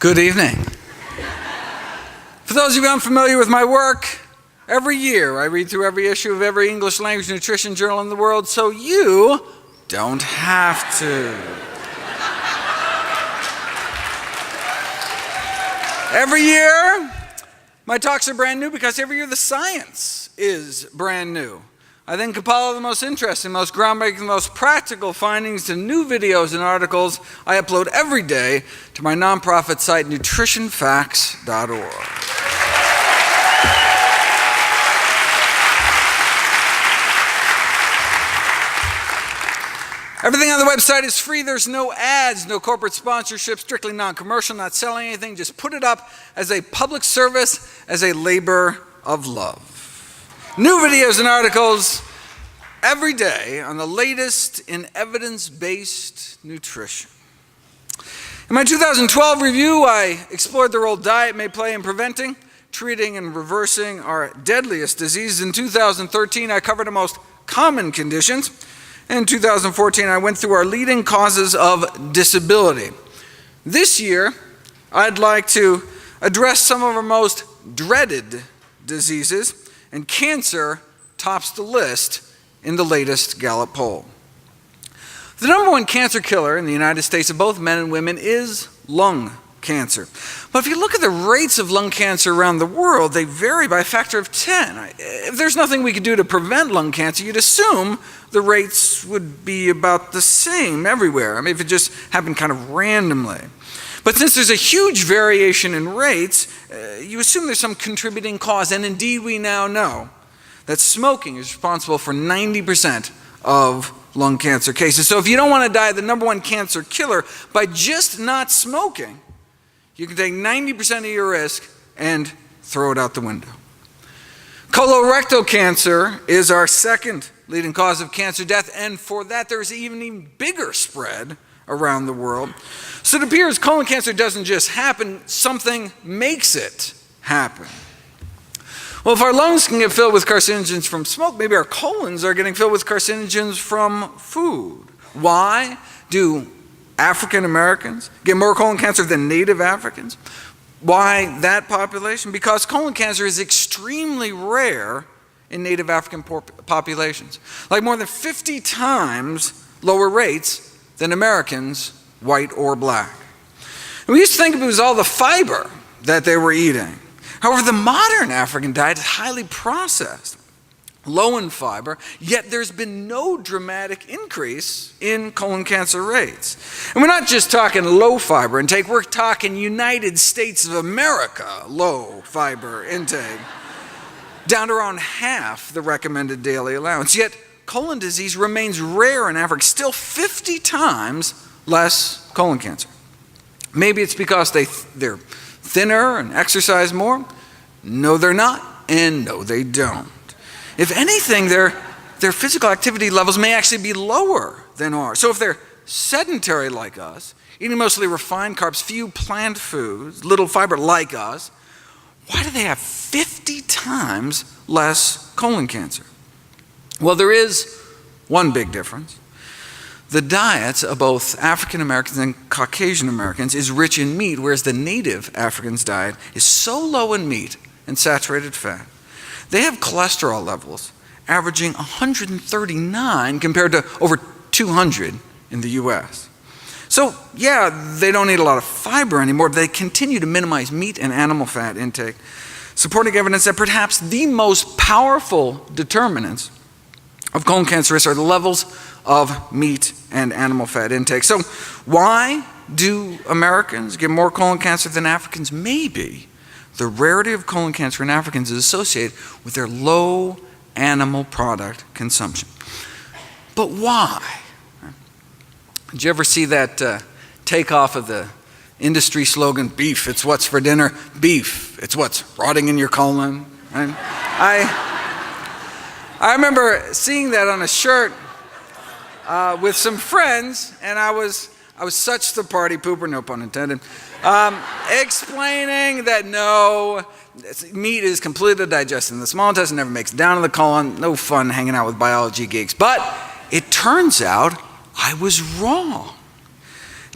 Good evening. For those of you unfamiliar with my work, every year I read through every issue of every English language nutrition journal in the world so you don't have to. Every year, my talks are brand new because every year the science is brand new. I then compile the most interesting, most groundbreaking, most practical findings to new videos and articles I upload every day to my nonprofit site, nutritionfacts.org. Everything on the website is free. There's no ads, no corporate sponsorship, strictly non-commercial, not selling anything. Just put it up as a public service, as a labor of love. New videos and articles every day on the latest in evidence-based nutrition. In my 2012 review, I explored the role diet may play in preventing, treating, and reversing our deadliest diseases. In 2013, I covered the most common conditions. In 2014, I went through our leading causes of disability. This year, I'd like to address some of our most dreaded diseases, and cancer tops the list in the latest Gallup poll. The number one cancer killer in the United States of both men and women is lung cancer. But if you look at the rates of lung cancer around the world, they vary by a factor of 10. If there's nothing we could do to prevent lung cancer, you'd assume the rates would be about the same everywhere. I mean, if it just happened kind of randomly. But since there's a huge variation in rates, you assume there's some contributing cause, and indeed we now know that smoking is responsible for 90% of lung cancer cases. So if you don't want to die of the number one cancer killer by just not smoking, you can take 90% of your risk and throw it out the window. Colorectal cancer is our second leading cause of cancer death, and for that there's even bigger spread around the world. So it appears colon cancer doesn't just happen, something makes it happen. Well, if our lungs can get filled with carcinogens from smoke, maybe our colons are getting filled with carcinogens from food. Why do African Americans get more colon cancer than Native Africans? Why that population? Because colon cancer is extremely rare in Native African populations, like more than 50 times lower rates than Americans, white or black. And we used to think it was all the fiber that they were eating. However, the modern African diet is highly processed, low in fiber, yet there's been no dramatic increase in colon cancer rates. And we're not just talking low fiber intake, we're talking United States of America low fiber intake, down to around half the recommended daily allowance. Yet colon disease remains rare in Africa, still 50 times less colon cancer. Maybe it's because they're thinner and exercise more. No, they're not, and no, they don't. If anything, their physical activity levels may actually be lower than ours. So if they're sedentary like us, eating mostly refined carbs, few plant foods, little fiber like us, why do they have 50 times less colon cancer? Well, there is one big difference. The diets of both African Americans and Caucasian Americans is rich in meat, whereas the native Africans' diet is so low in meat and saturated fat. They have cholesterol levels averaging 139 compared to over 200 in the US. So yeah, they don't eat a lot of fiber anymore, but they continue to minimize meat and animal fat intake, supporting evidence that perhaps the most powerful determinants of colon cancer risk are the levels of meat and animal fat intake. So why do Americans get more colon cancer than Africans? Maybe the rarity of colon cancer in Africans is associated with their low animal product consumption. But why? Did you ever see that takeoff of the industry slogan, beef, it's what's for dinner? Beef, it's what's rotting in your colon. Right? I remember seeing that on a shirt with some friends, and I was such the party pooper, no pun intended, explaining that no, meat is completely digested in the small intestine, never makes it down to the colon, no fun hanging out with biology geeks. But it turns out I was wrong.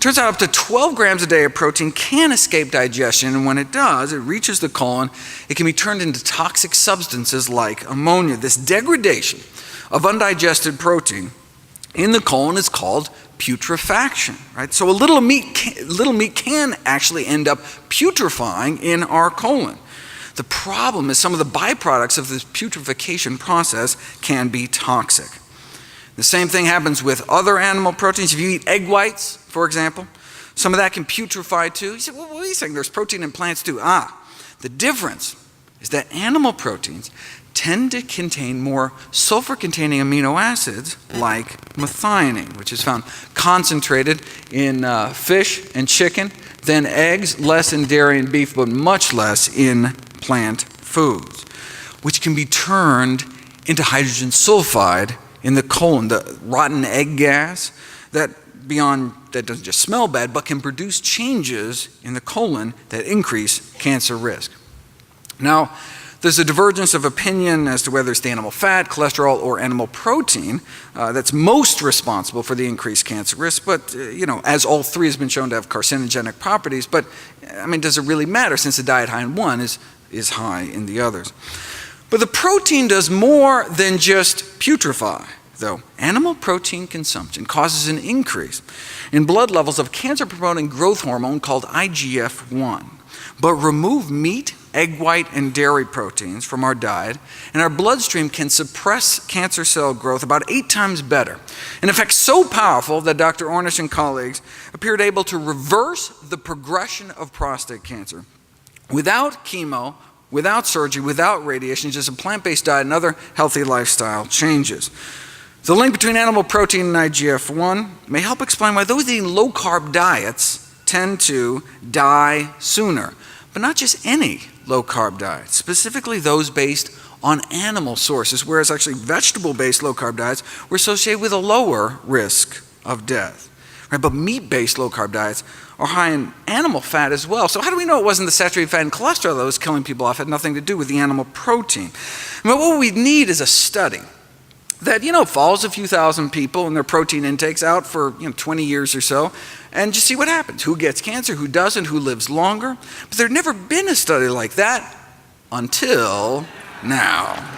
Turns out up to 12 grams a day of protein can escape digestion, and when it does, it reaches the colon, it can be turned into toxic substances like ammonia. This degradation of undigested protein in the colon is called putrefaction, right? So a little meat can actually end up putrefying in our colon. The problem is some of the byproducts of this putrefaction process can be toxic. The same thing happens with other animal proteins. If you eat egg whites, for example, some of that can putrefy too. You say, well, what are you saying? There's protein in plants too. The difference is that animal proteins tend to contain more sulfur-containing amino acids like methionine, which is found concentrated in fish and chicken, than eggs, less in dairy and beef, but much less in plant foods, which can be turned into hydrogen sulfide in the colon, the rotten egg gas that doesn't just smell bad, but can produce changes in the colon that increase cancer risk. Now, there's a divergence of opinion as to whether it's the animal fat, cholesterol, or animal protein that's most responsible for the increased cancer risk, but as all three has been shown to have carcinogenic properties, but does it really matter since the diet high in one is high in the others? But the protein does more than just putrefy, though. Animal protein consumption causes an increase in blood levels of cancer-promoting growth hormone called IGF-1. But remove meat, egg white, and dairy proteins from our diet, and our bloodstream can suppress cancer cell growth about 8 times better. An effect so powerful that Dr. Ornish and colleagues appeared able to reverse the progression of prostate cancer without chemo, without surgery, without radiation, just a plant-based diet and other healthy lifestyle changes. The link between animal protein and IGF-1 may help explain why those eating low-carb diets tend to die sooner. But not just any low-carb diet, specifically those based on animal sources, whereas actually vegetable-based low-carb diets were associated with a lower risk of death. Right? But meat-based low-carb diets are high in animal fat as well. So how do we know it wasn't the saturated fat and cholesterol that was killing people off? It had nothing to do with the animal protein. What we need is a study that follows a few thousand people and their protein intakes out for 20 years or so, and just see what happens. Who gets cancer, who doesn't, who lives longer. But there'd never been a study like that until now.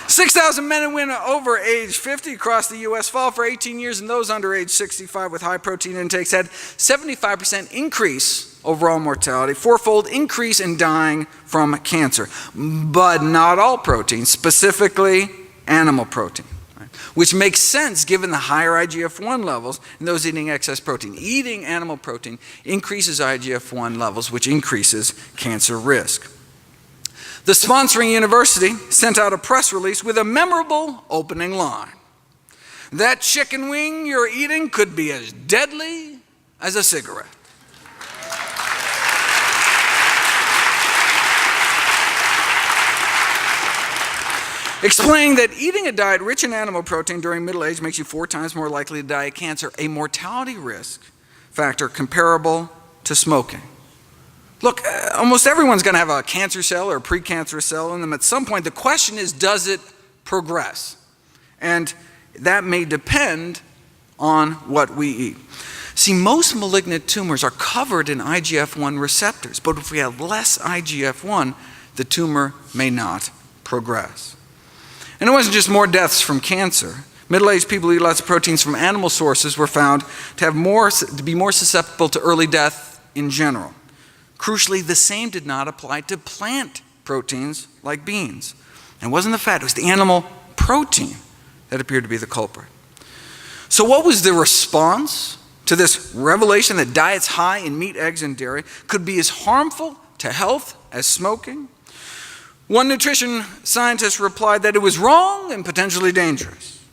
6,000 men and women over age 50 across the U.S. followed for 18 years, and those under age 65 with high protein intakes had 75% increase overall mortality, 4-fold increase in dying from cancer. But not all protein, specifically animal protein, right? Which makes sense given the higher IGF-1 levels in those eating excess protein. Eating animal protein increases IGF-1 levels, which increases cancer risk. The sponsoring university sent out a press release with a memorable opening line. That chicken wing you're eating could be as deadly as a cigarette. Explaining that eating a diet rich in animal protein during middle age makes you 4 times more likely to die of cancer, a mortality risk factor comparable to smoking. Look, almost everyone's going to have a cancer cell or a precancerous cell in them at some point. The question is, does it progress? And that may depend on what we eat. See, most malignant tumors are covered in IGF-1 receptors, but if we have less IGF-1, the tumor may not progress. And it wasn't just more deaths from cancer. Middle-aged people who eat lots of proteins from animal sources were found to be more susceptible to early death in general. Crucially, the same did not apply to plant proteins like beans. And it wasn't the fat, it was the animal protein that appeared to be the culprit. So what was the response to this revelation that diets high in meat, eggs, and dairy could be as harmful to health as smoking? One nutrition scientist replied that it was wrong and potentially dangerous.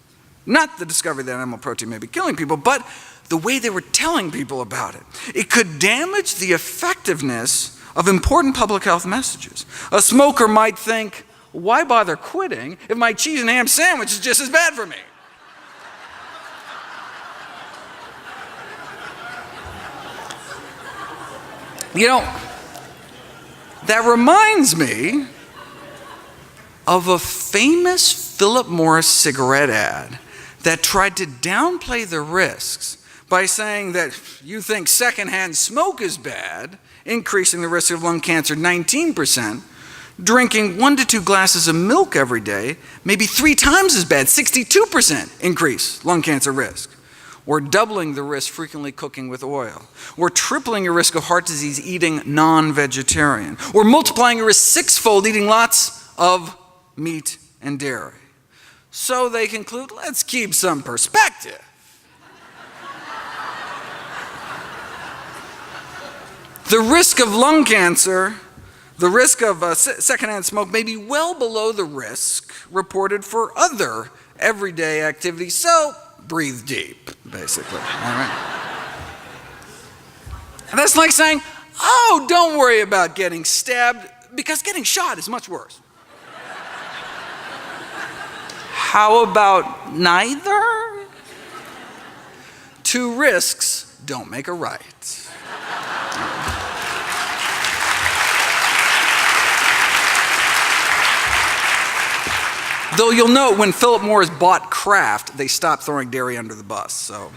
Not the discovery that animal protein may be killing people, but the way they were telling people about it. It could damage the effectiveness of important public health messages. A smoker might think, why bother quitting if my cheese and ham sandwich is just as bad for me? That reminds me of a famous Philip Morris cigarette ad that tried to downplay the risks by saying that you think secondhand smoke is bad, increasing the risk of lung cancer 19%, drinking 1 to 2 glasses of milk every day may be 3 times as bad, 62% increase lung cancer risk, or doubling the risk frequently cooking with oil, or tripling your risk of heart disease eating non-vegetarian, or multiplying your risk 6-fold eating lots of meat and dairy. So they conclude, let's keep some perspective. The risk of lung cancer, the risk of secondhand smoke may be well below the risk reported for other everyday activities, so breathe deep, basically. All right? And that's like saying, oh, don't worry about getting stabbed, because getting shot is much worse. How about neither? 2 risks don't make a right. Though you'll note when Philip Morris bought Kraft, they stopped throwing dairy under the bus. So,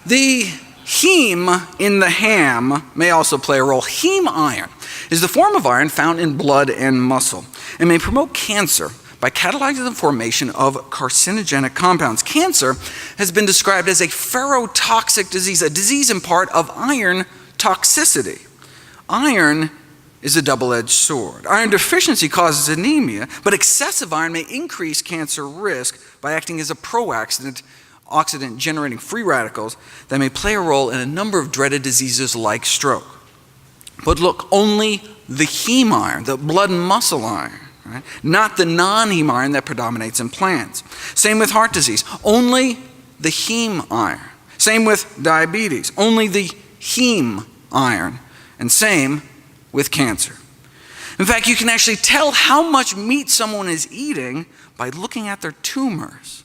the heme in the ham may also play a role. Heme iron is the form of iron found in blood and muscle and may promote cancer by catalyzing the formation of carcinogenic compounds. Cancer has been described as a ferrotoxic disease, a disease in part of iron toxicity. Iron is a double-edged sword. Iron deficiency causes anemia, but excessive iron may increase cancer risk by acting as a pro-oxidant, generating free radicals that may play a role in a number of dreaded diseases like stroke. But look, only the heme iron, the blood and muscle iron, right? Not the non-heme iron that predominates in plants. Same with heart disease, only the heme iron. Same with diabetes, only the heme iron. And same with cancer. In fact, you can actually tell how much meat someone is eating by looking at their tumors.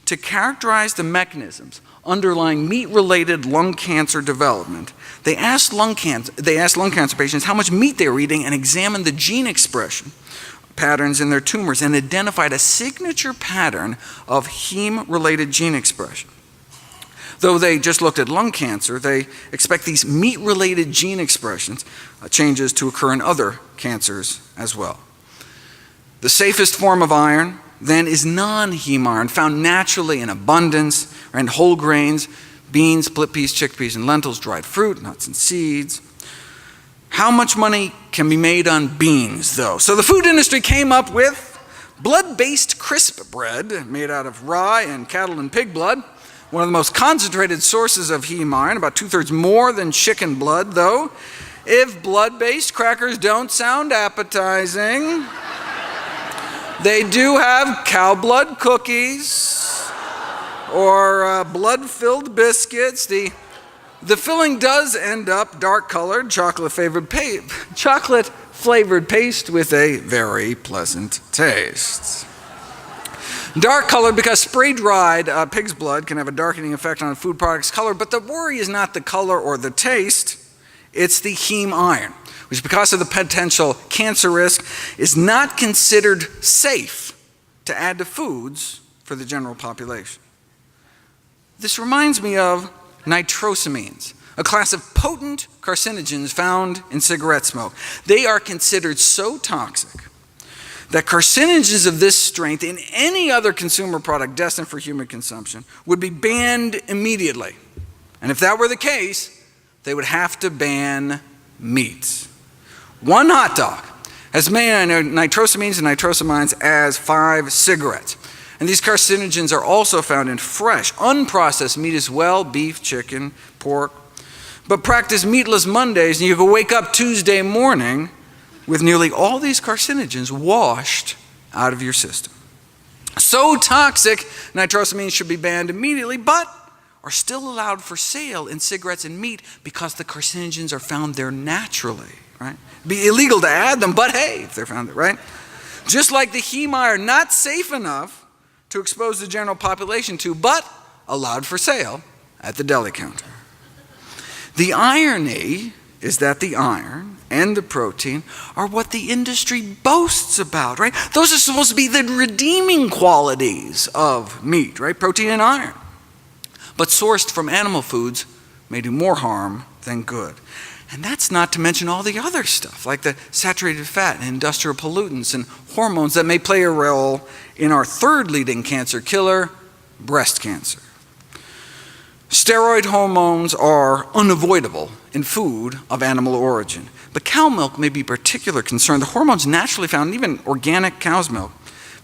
To characterize the mechanisms underlying meat-related lung cancer development, they asked lung cancer patients how much meat they were eating and examined the gene expression patterns in their tumors and identified a signature pattern of heme-related gene expression. Though they just looked at lung cancer, they expect these meat-related gene expressions changes to occur in other cancers as well. The safest form of iron, then, is non-heme iron, found naturally in abundance in whole grains, beans, split peas, chickpeas, and lentils, dried fruit, nuts, and seeds. How much money can be made on beans, though? So the food industry came up with blood-based crisp bread made out of rye and cattle and pig blood. One of the most concentrated sources of heme iron, about 2/3 more than chicken blood, though. If blood-based crackers don't sound appetizing, they do have cow blood cookies or blood-filled biscuits. The filling does end up dark-colored, chocolate-flavored paste with a very pleasant taste. Dark color because spray-dried pig's blood can have a darkening effect on a food product's color, but the worry is not the color or the taste, it's the heme iron, which because of the potential cancer risk is not considered safe to add to foods for the general population. This reminds me of nitrosamines, a class of potent carcinogens found in cigarette smoke. They are considered so toxic that carcinogens of this strength in any other consumer product destined for human consumption would be banned immediately. And if that were the case, they would have to ban meat. One hot dog has many nitrosamines and nitrosamines as 5 cigarettes. And these carcinogens are also found in fresh, unprocessed meat as well, beef, chicken, pork. But practice meatless Mondays and you can wake up Tuesday morning with nearly all these carcinogens washed out of your system. So toxic, nitrosamines should be banned immediately, but are still allowed for sale in cigarettes and meat because the carcinogens are found there naturally, right? It'd be illegal to add them, but hey, if they're found there, right? Just like the heme iron, not safe enough to expose the general population to, but allowed for sale at the deli counter. The irony is that the iron and the protein are what the industry boasts about, right? Those are supposed to be the redeeming qualities of meat, right? Protein and iron. But sourced from animal foods may do more harm than good. And that's not to mention all the other stuff, like the saturated fat and industrial pollutants and hormones that may play a role in our third leading cancer killer, breast cancer. Steroid hormones are unavoidable in food of animal origin, but cow milk may be of particular concern. The hormones naturally found in even organic cow's milk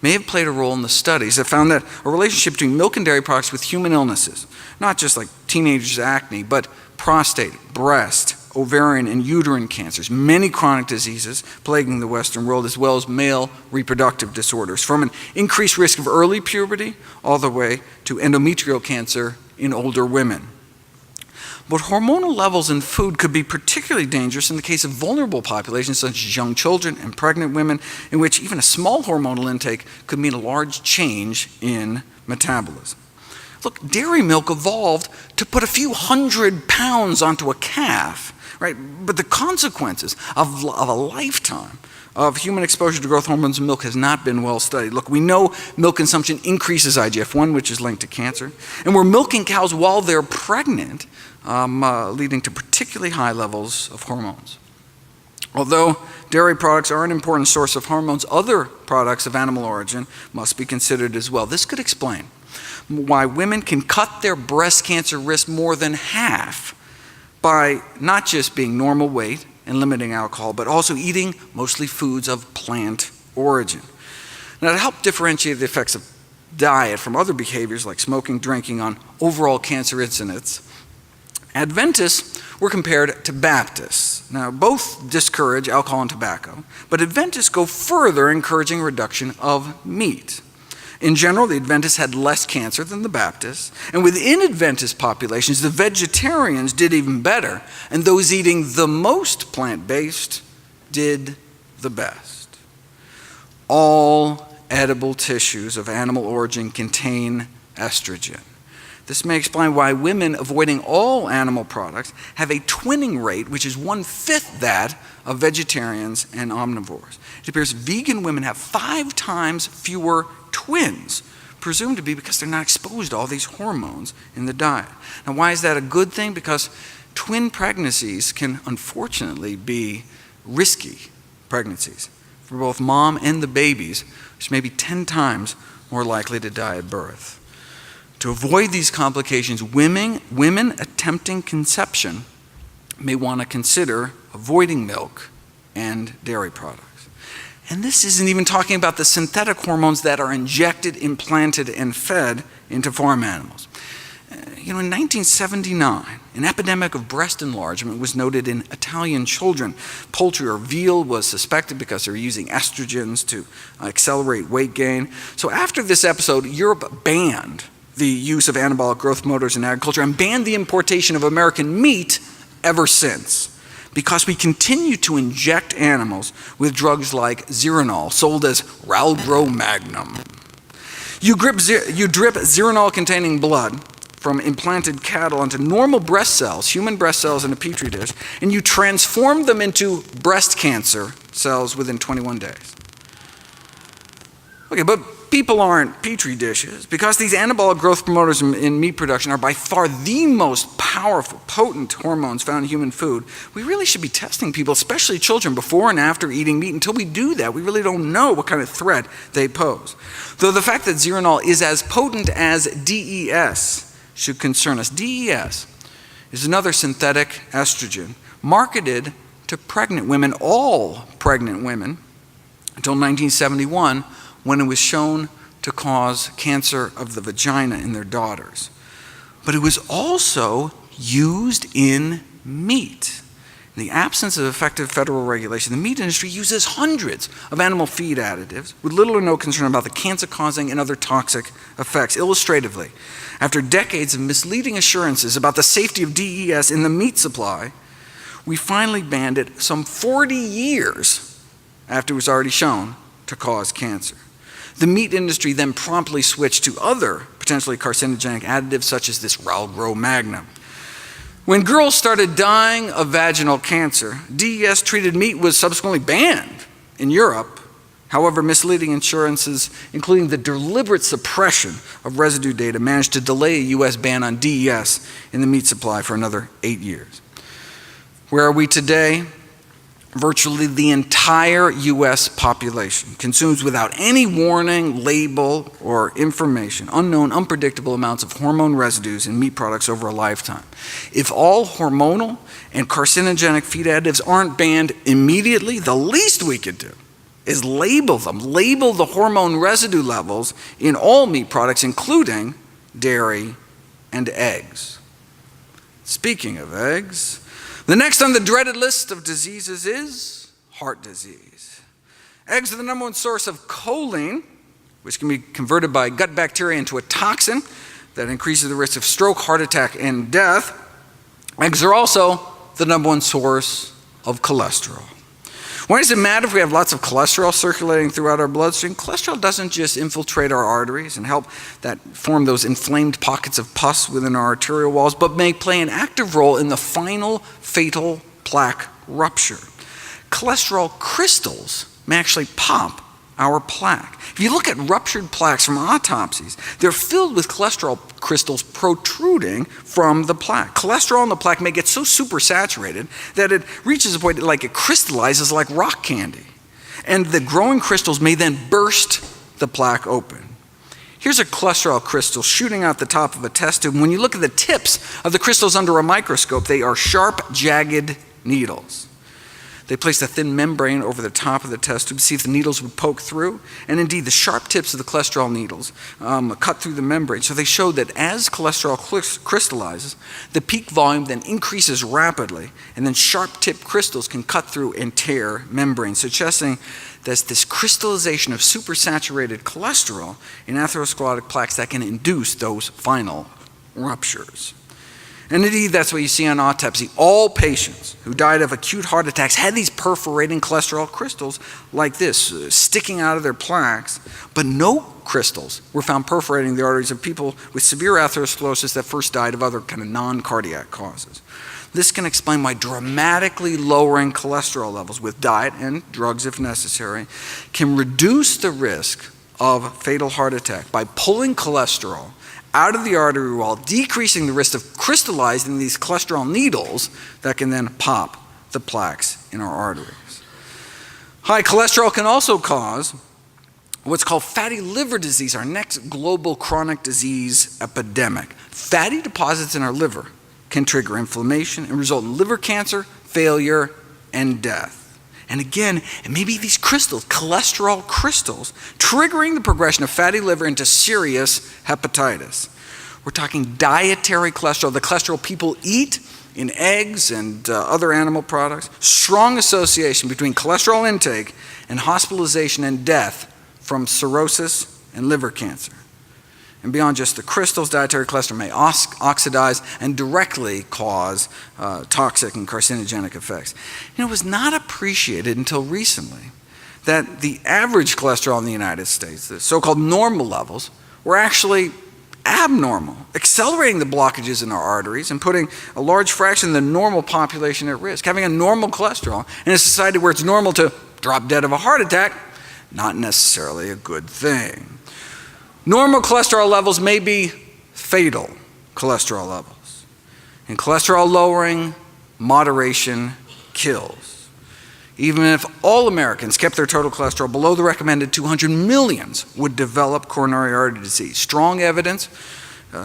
may have played a role in the studies that found that a relationship between milk and dairy products with human illnesses, not just like teenagers' acne, but prostate, breast, ovarian, and uterine cancers, many chronic diseases plaguing the Western world, as well as male reproductive disorders, from an increased risk of early puberty all the way to endometrial cancer in older women. But hormonal levels in food could be particularly dangerous in the case of vulnerable populations such as young children and pregnant women, in which even a small hormonal intake could mean a large change in metabolism. Look, dairy milk evolved to put a few 100 pounds onto a calf, right? But the consequences of a lifetime of human exposure to growth hormones in milk has not been well studied. Look, we know milk consumption increases IGF-1, which is linked to cancer, and we're milking cows while they're pregnant, leading to particularly high levels of hormones. Although dairy products are an important source of hormones, other products of animal origin must be considered as well. This could explain why women can cut their breast cancer risk more than half by not just being normal weight and limiting alcohol, but also eating mostly foods of plant origin. Now, to help differentiate the effects of diet from other behaviors like smoking, drinking on overall cancer incidence, Adventists were compared to Baptists. Now, both discourage alcohol and tobacco, but Adventists go further, encouraging reduction of meat. In general, the Adventists had less cancer than the Baptists, and within Adventist populations, the vegetarians did even better, and those eating the most plant-based did the best. All edible tissues of animal origin contain estrogen. This may explain why women avoiding all animal products have a twinning rate, which is 1/5 that of vegetarians and omnivores. It appears vegan women have 5 times fewer twins, presumed to be because they're not exposed to all these hormones in the diet. Now, why is that a good thing? Because twin pregnancies can unfortunately be risky pregnancies for both mom and the babies, which may be 10 times more likely to die at birth. To avoid these complications, women attempting conception may want to consider avoiding milk and dairy products. And this isn't even talking about the synthetic hormones that are injected, implanted, and fed into farm animals. In 1979, an epidemic of breast enlargement was noted in Italian children. Poultry or veal was suspected because they were using estrogens to accelerate weight gain. So after this episode, Europe banned the use of anabolic growth promoters in agriculture and banned the importation of American meat ever since, because we continue to inject animals with drugs like Zeranol, sold as Ralgro Magnum. You drip Zeranol-containing blood from implanted cattle into normal breast cells, human breast cells in a petri dish, and you transform them into breast cancer cells within 21 days. Okay, but people aren't petri dishes, because these anabolic growth promoters in meat production are by far the most powerful, potent hormones found in human food. We really should be testing people, especially children, before and after eating meat. Until we do that, we really don't know what kind of threat they pose. Though the fact that Zeranol is as potent as DES should concern us. DES is another synthetic estrogen marketed to pregnant women, all pregnant women, until 1971, when it was shown to cause cancer of the vagina in their daughters. But it was also used in meat. In the absence of effective federal regulation, the meat industry uses hundreds of animal feed additives with little or no concern about the cancer-causing and other toxic effects. Illustratively, after decades of misleading assurances about the safety of DES in the meat supply, we finally banned it some 40 years after it was already shown to cause cancer. The meat industry then promptly switched to other potentially carcinogenic additives such as this Ralgro Magnum. When girls started dying of vaginal cancer, DES-treated meat was subsequently banned in Europe. However, misleading insurances, including the deliberate suppression of residue data, managed to delay a U.S. ban on DES in the meat supply for another 8 years. Where are we today? Virtually the entire U.S. population consumes without any warning, label, or information unknown, unpredictable amounts of hormone residues in meat products over a lifetime. If all hormonal and carcinogenic feed additives aren't banned immediately, the least we could do is label them. Label the hormone residue levels in all meat products, including dairy and eggs. Speaking of eggs, the next on the dreaded list of diseases is heart disease. Eggs are the #1 source of choline, which can be converted by gut bacteria into a toxin that increases the risk of stroke, heart attack, and death. Eggs are also the #1 source of cholesterol. Why does it matter if we have lots of cholesterol circulating throughout our bloodstream? Cholesterol doesn't just infiltrate our arteries and help that form those inflamed pockets of pus within our arterial walls, but may play an active role in the final fatal plaque rupture. Cholesterol crystals may actually pop our plaque. If you look at ruptured plaques from autopsies, they're filled with cholesterol crystals protruding from the plaque. Cholesterol in the plaque may get so supersaturated that it reaches a point like it crystallizes like rock candy. And the growing crystals may then burst the plaque open. Here's a cholesterol crystal shooting out the top of a test tube. When you look at the tips of the crystals under a microscope, they are sharp, jagged needles. They placed a thin membrane over the top of the test tube to see if the needles would poke through. And indeed, the sharp tips of the cholesterol needles cut through the membrane. So they showed that as cholesterol crystallizes, the peak volume then increases rapidly, and then sharp tipped crystals can cut through and tear membranes, suggesting there's this crystallization of supersaturated cholesterol in atherosclerotic plaques that can induce those final ruptures. And indeed, that's what you see on autopsy. All patients who died of acute heart attacks had these perforating cholesterol crystals like this, sticking out of their plaques, but no crystals were found perforating the arteries of people with severe atherosclerosis that first died of other kind of non-cardiac causes. This can explain why dramatically lowering cholesterol levels with diet and drugs if necessary can reduce the risk of fatal heart attack by pulling cholesterol out of the artery wall, decreasing the risk of crystallizing these cholesterol needles that can then pop the plaques in our arteries. High cholesterol can also cause what's called fatty liver disease, our next global chronic disease epidemic. Fatty deposits in our liver can trigger inflammation and result in liver cancer, failure, and death. And again, it may be these crystals, cholesterol crystals, triggering the progression of fatty liver into serious hepatitis. We're talking dietary cholesterol, the cholesterol people eat in eggs and other animal products. Strong association between cholesterol intake and hospitalization and death from cirrhosis and liver cancer. And beyond just the crystals, dietary cholesterol may oxidize and directly cause toxic and carcinogenic effects. It was not appreciated until recently that the average cholesterol in the United States, the so-called normal levels, were actually abnormal, accelerating the blockages in our arteries and putting a large fraction of the normal population at risk. Having a normal cholesterol in a society where it's normal to drop dead of a heart attack, not necessarily a good thing. Normal cholesterol levels may be fatal cholesterol levels. In cholesterol lowering, moderation kills. Even if all Americans kept their total cholesterol below the recommended 200, millions would develop coronary artery disease. Strong evidence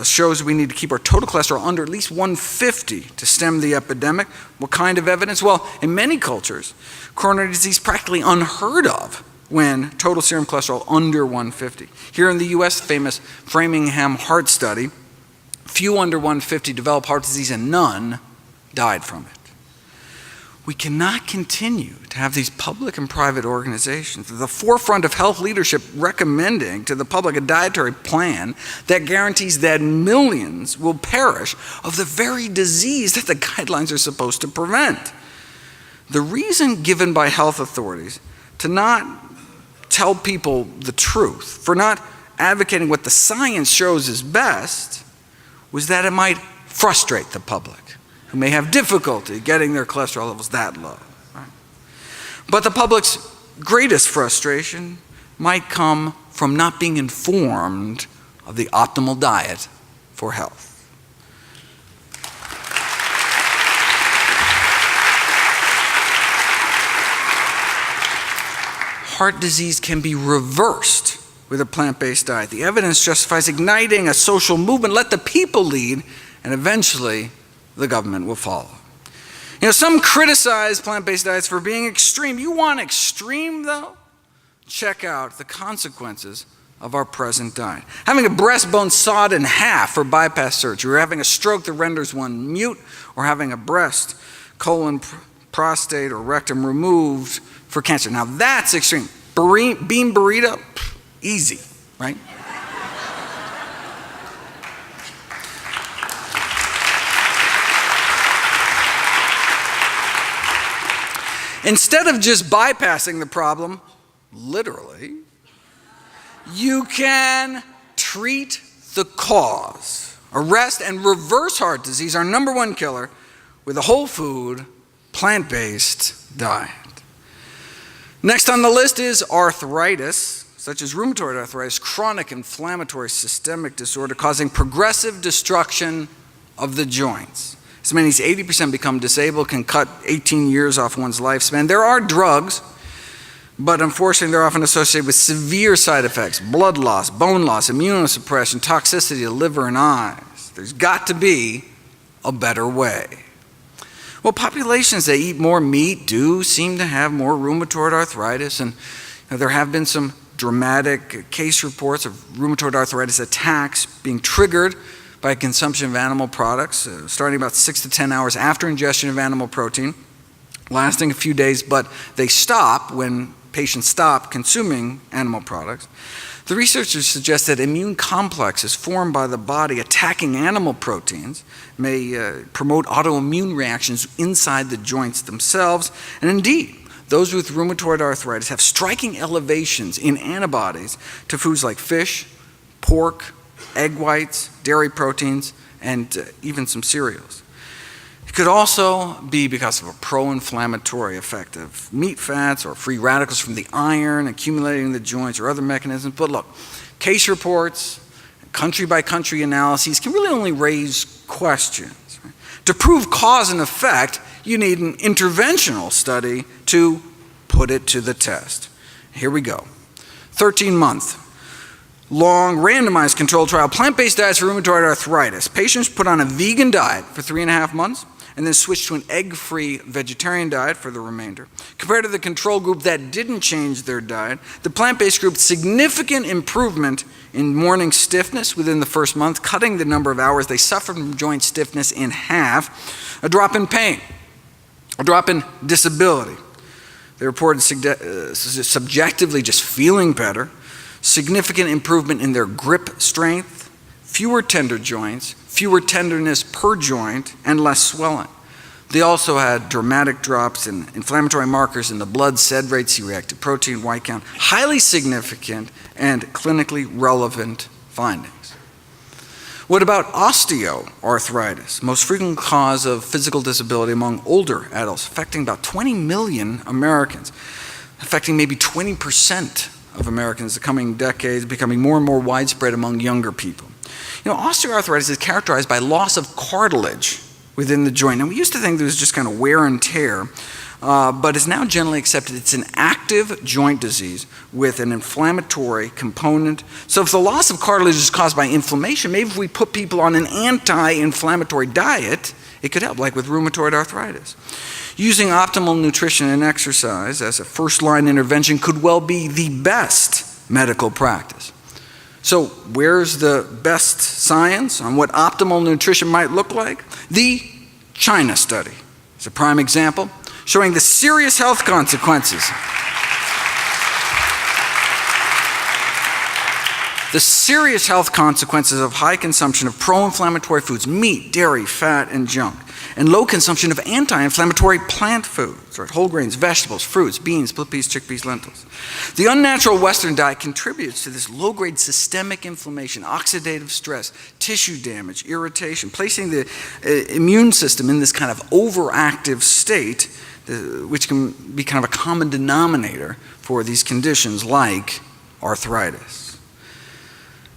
shows we need to keep our total cholesterol under at least 150 to stem the epidemic. What kind of evidence? Well, in many cultures, coronary disease is practically unheard of when total serum cholesterol under 150. Here in the US, famous Framingham heart study, few under 150 developed heart disease and none died from it. We cannot continue to have these public and private organizations at the forefront of health leadership recommending to the public a dietary plan that guarantees that millions will perish of the very disease that the guidelines are supposed to prevent. The reason given by health authorities to not tell people the truth, for not advocating what the science shows is best, was that it might frustrate the public. who may have difficulty getting their cholesterol levels that low. Right? But the public's greatest frustration might come from not being informed of the optimal diet for health. Heart disease can be reversed with a plant-based diet. The evidence justifies igniting a social movement. Let the people lead, and eventually the government will follow. Some criticize plant-based diets for being extreme. You want extreme, though? Check out the consequences of our present diet. Having a breastbone sawed in half for bypass surgery, or having a stroke that renders one mute, or having a breast, colon, prostate, or rectum removed for cancer. Now that's extreme. Bean burrito, easy, right? Instead of just bypassing the problem, literally, you can treat the cause. Arrest and reverse heart disease, our number one killer, with a whole food, plant-based diet. Next on the list is arthritis, such as rheumatoid arthritis, chronic inflammatory systemic disorder causing progressive destruction of the joints. As many as 80% become disabled, can cut 18 years off one's lifespan. There are drugs, but unfortunately they're often associated with severe side effects: blood loss, bone loss, immunosuppression, toxicity to liver and eyes. There's got to be a better way. Well, populations that eat more meat do seem to have more rheumatoid arthritis, and there have been some dramatic case reports of rheumatoid arthritis attacks being triggered by consumption of animal products, starting about 6 to 10 hours after ingestion of animal protein, lasting a few days, but they stop when patients stop consuming animal products. The researchers suggest that immune complexes formed by the body attacking animal proteins may promote autoimmune reactions inside the joints themselves. And indeed, those with rheumatoid arthritis have striking elevations in antibodies to foods like fish, pork, egg whites, dairy proteins, and even some cereals. It could also be because of a pro-inflammatory effect of meat fats or free radicals from the iron accumulating in the joints or other mechanisms. But look, case reports, country-by-country analyses can really only raise questions. Right? To prove cause and effect, you need an interventional study to put it to the test. Here we go. 13-month. Long randomized controlled trial, plant-based diets for rheumatoid arthritis. Patients put on a vegan diet for 3.5 months and then switched to an egg-free vegetarian diet for the remainder. Compared to the control group that didn't change their diet, the plant-based group significant improvement in morning stiffness within the first month, cutting the number of hours they suffered from joint stiffness in half, a drop in pain, a drop in disability. They reported subjectively just feeling better, significant improvement in their grip strength, fewer tender joints, fewer tenderness per joint, and less swelling. They also had dramatic drops in inflammatory markers in the blood, SED rate, C-reactive protein, white count, highly significant and clinically relevant findings. What about osteoarthritis, most frequent cause of physical disability among older adults, affecting about 20 million Americans, affecting maybe 20% of Americans in the coming decades, becoming more and more widespread among younger people. Osteoarthritis is characterized by loss of cartilage within the joint. And we used to think that it was just kind of wear and tear, but it's now generally accepted it's an active joint disease with an inflammatory component. So if the loss of cartilage is caused by inflammation, maybe if we put people on an anti-inflammatory diet, it could help, like with rheumatoid arthritis. Using optimal nutrition and exercise as a first-line intervention could well be the best medical practice. So where's the best science on what optimal nutrition might look like? The China study is a prime example, showing the serious health consequences. The serious health consequences of high consumption of pro-inflammatory foods, meat, dairy, fat, and junk. and low consumption of anti-inflammatory plant foods, right? Whole grains, vegetables, fruits, beans, split peas, chickpeas, lentils. The unnatural Western diet contributes to this low-grade systemic inflammation, oxidative stress, tissue damage, irritation, placing the immune system in this kind of overactive state, which can be kind of a common denominator for these conditions like arthritis.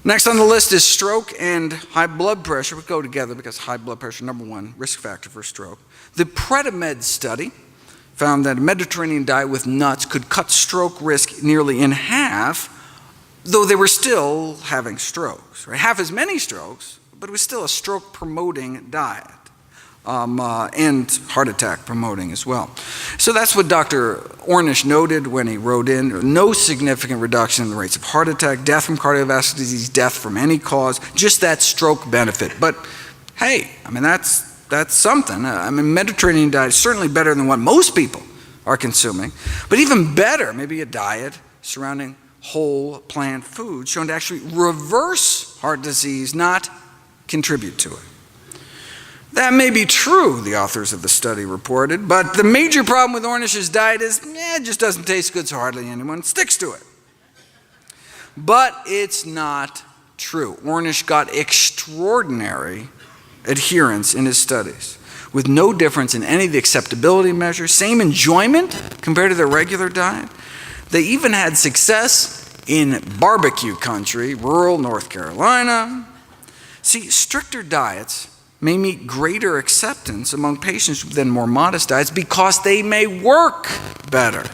Next on the list is stroke and high blood pressure. We go together because high blood pressure, #1 risk factor for stroke. The PREDIMED study found that a Mediterranean diet with nuts could cut stroke risk nearly in half, though they were still having strokes, right? Half as many strokes, but it was still a stroke-promoting diet. And heart attack promoting as well. So that's what Dr. Ornish noted when he wrote in, no significant reduction in the rates of heart attack, death from cardiovascular disease, death from any cause, just that stroke benefit. But hey, I mean, that's something. I mean, Mediterranean diet is certainly better than what most people are consuming, but even better, maybe a diet surrounding whole plant food shown to actually reverse heart disease, not contribute to it. That may be true, the authors of the study reported, but the major problem with Ornish's diet is, it just doesn't taste good, so hardly anyone sticks to it. But it's not true. Ornish got extraordinary adherence in his studies, with no difference in any of the acceptability measures, same enjoyment compared to their regular diet. They even had success in barbecue country, rural North Carolina. See, stricter diets may meet greater acceptance among patients than more modest diets because they may work better.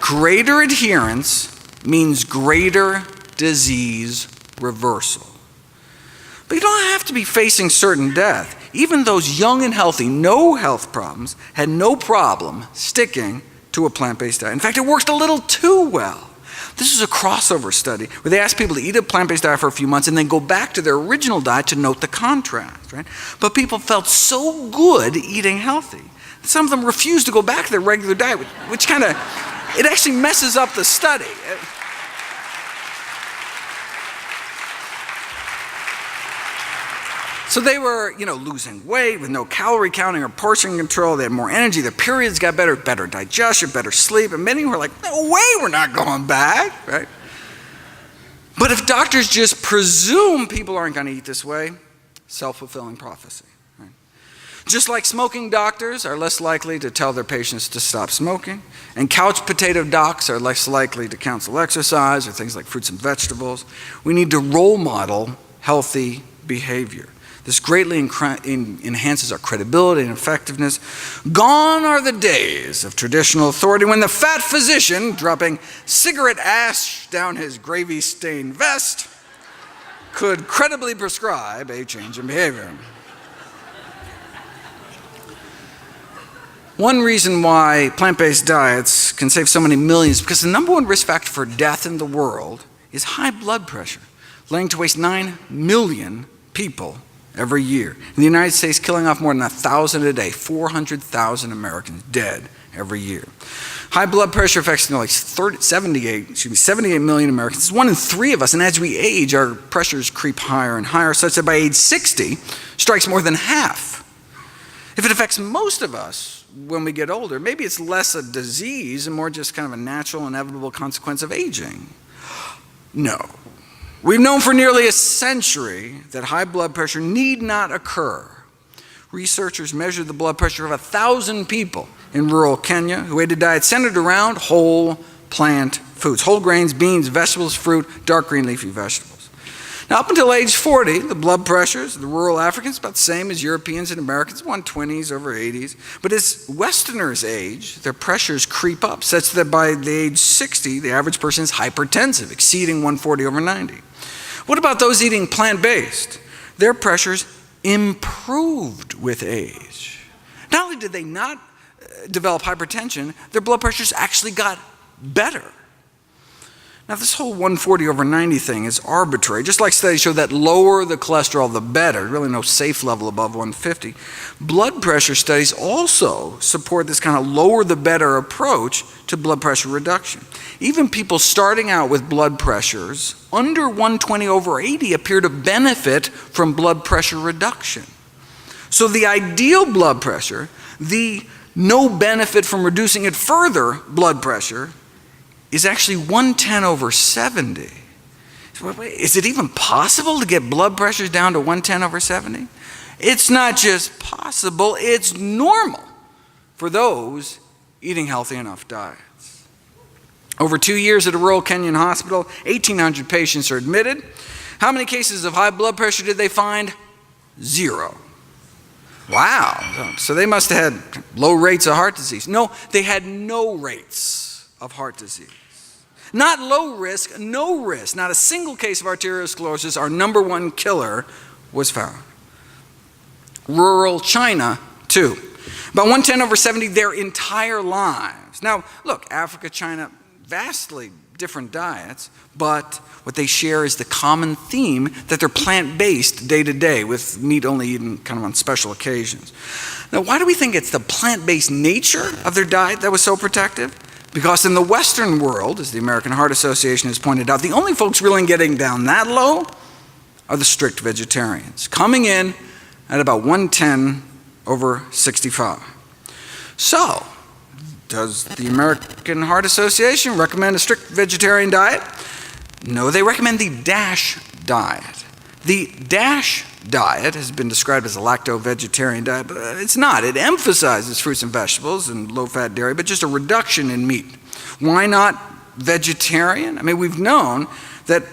Greater adherence means greater disease reversal. But you don't have to be facing certain death. Even those young and healthy, no health problems, had no problem sticking to a plant-based diet. In fact, it worked a little too well. This is a crossover study where they asked people to eat a plant-based diet for a few months and then go back to their original diet to note the contrast, right? But people felt so good eating healthy. Some of them refused to go back to their regular diet, which kind of, it actually messes up the study. So they were, losing weight with no calorie counting or portion control. They had more energy. Their periods got better digestion, better sleep. And many were like, no way, we're not going back, right? But if doctors just presume people aren't going to eat this way, self-fulfilling prophecy, right? Just like smoking doctors are less likely to tell their patients to stop smoking, and couch potato docs are less likely to counsel exercise or things like fruits and vegetables, we need to role model healthy behavior. This greatly enhances our credibility and effectiveness. Gone are the days of traditional authority when the fat physician, dropping cigarette ash down his gravy-stained vest, could credibly prescribe a change in behavior. One reason why plant-based diets can save so many millions is because the #1 risk factor for death in the world is high blood pressure, laying to waste 9 million people every year. In the United States, killing off more than 1,000 a day, 400,000 Americans dead every year. High blood pressure affects like 78 million Americans. It's 1 in 3 of us, and as we age, our pressures creep higher and higher, such that by age 60, strikes more than half. If it affects most of us when we get older, maybe it's less a disease and more just kind of a natural, inevitable consequence of aging. No. We've known for nearly a century that high blood pressure need not occur. Researchers measured the blood pressure of 1,000 people in rural Kenya who ate a diet centered around whole plant foods, whole grains, beans, vegetables, fruit, dark green leafy vegetables. Now, up until age 40, the blood pressures of the rural Africans about the same as Europeans and Americans, 120s over 80s. But as Westerners age, their pressures creep up, such that by the age 60, the average person is hypertensive, exceeding 140 over 90. What about those eating plant-based? Their pressures improved with age. Not only did they not develop hypertension, their blood pressures actually got better. Now, this whole 140 over 90 thing is arbitrary. Just like studies show that lower the cholesterol, the better. Really no safe level above 150. Blood pressure studies also support this kind of lower the better approach to blood pressure reduction. Even people starting out with blood pressures under 120 over 80 appear to benefit from blood pressure reduction. So the ideal blood pressure, the no benefit from reducing it further blood pressure, is actually 110/70. Is it even possible to get blood pressures down to 110/70? It's not just possible, it's normal for those eating healthy enough diets. Over 2 years at a rural Kenyan hospital, 1,800 patients are admitted. How many cases of high blood pressure did they find? 0. Wow, so they must have had low rates of heart disease. No, they had no rates of heart disease. Not low risk, no risk. Not a single case of arteriosclerosis, our number one killer, was found. Rural China, too. About 110/70 their entire lives. Now, look, Africa, China, vastly different diets, but what they share is the common theme that they're plant-based day to day, with meat only eaten kind of on special occasions. Now, why do we think it's the plant-based nature of their diet that was so protective? Because in the Western world, as the American Heart Association has pointed out, the only folks really getting down that low are the strict vegetarians, coming in at about 110/65. So, does the American Heart Association recommend a strict vegetarian diet? No, they recommend the DASH diet. The DASH diet has been described as a lacto-vegetarian diet, but it's not. It emphasizes fruits and vegetables and low-fat dairy, but just a reduction in meat. Why not vegetarian? I mean, we've known that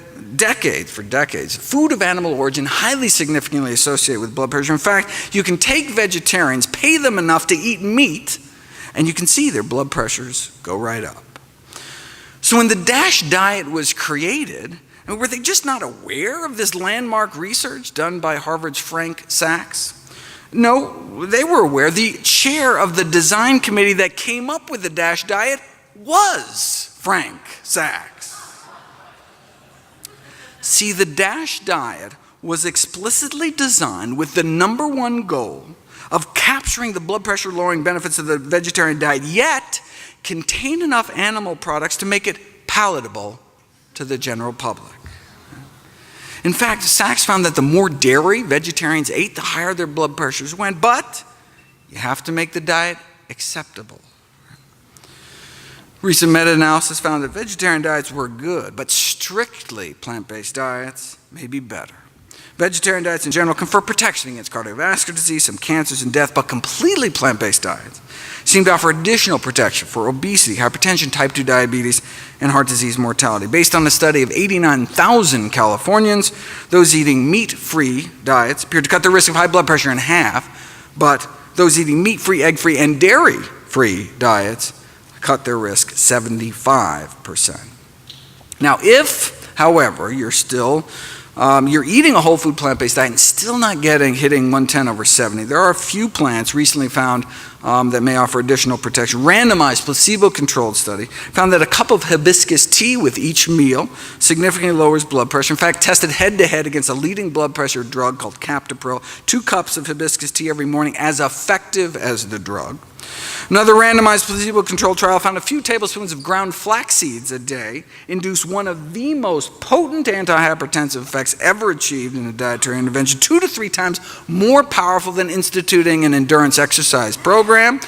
for decades, food of animal origin highly significantly associated with blood pressure. In fact, you can take vegetarians, pay them enough to eat meat, and you can see their blood pressures go right up. So when the DASH diet was created, were they just not aware of this landmark research done by Harvard's Frank Sachs? No, they were aware. The chair of the design committee that came up with the DASH diet was Frank Sachs. See, the DASH diet was explicitly designed with the number one goal of capturing the blood pressure lowering benefits of the vegetarian diet, yet contain enough animal products to make it palatable to the general public. In fact, Sachs found that the more dairy vegetarians ate, the higher their blood pressures went, but you have to make the diet acceptable. Recent meta-analysis found that vegetarian diets were good, but strictly plant-based diets may be better. Vegetarian diets in general confer protection against cardiovascular disease, some cancers, and death, but completely plant-based diets seem to offer additional protection for obesity, hypertension, type 2 diabetes, and heart disease mortality. Based on a study of 89,000 Californians, those eating meat-free diets appeared to cut the risk of high blood pressure in half, but those eating meat-free, egg-free, and dairy-free diets cut their risk 75%. Now, if, however, you're eating a whole food plant-based diet and still not hitting 110/70, there are a few plants recently found that may offer additional protection. Randomized placebo-controlled study found that a cup of hibiscus tea with each meal significantly lowers blood pressure. In fact, tested head-to-head against a leading blood pressure drug called captopril, 2 cups of hibiscus tea every morning, as effective as the drug. Another randomized placebo-controlled trial found a few tablespoons of ground flax seeds a day induced one of the most potent antihypertensive effects ever achieved in a dietary intervention, 2 to 3 times more powerful than instituting an endurance exercise program.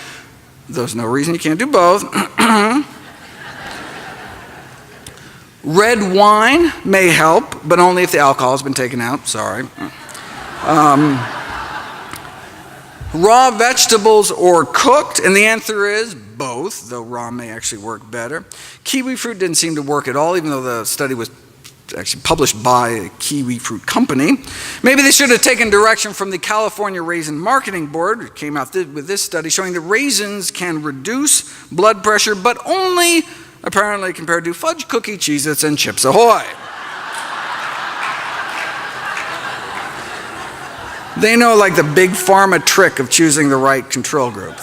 There's no reason you can't do both. Red wine may help, but only if the alcohol has been taken out. Sorry. Raw vegetables or cooked, and the answer is both, though raw may actually work better. Kiwi fruit didn't seem to work at all, even though the study was actually published by a kiwi fruit company. Maybe they should have taken direction from the California Raisin Marketing Board, who came out with this study showing that raisins can reduce blood pressure, but only apparently compared to fudge cookie, Cheez-Its, and Chips Ahoy. They know like the big pharma trick of choosing the right control group.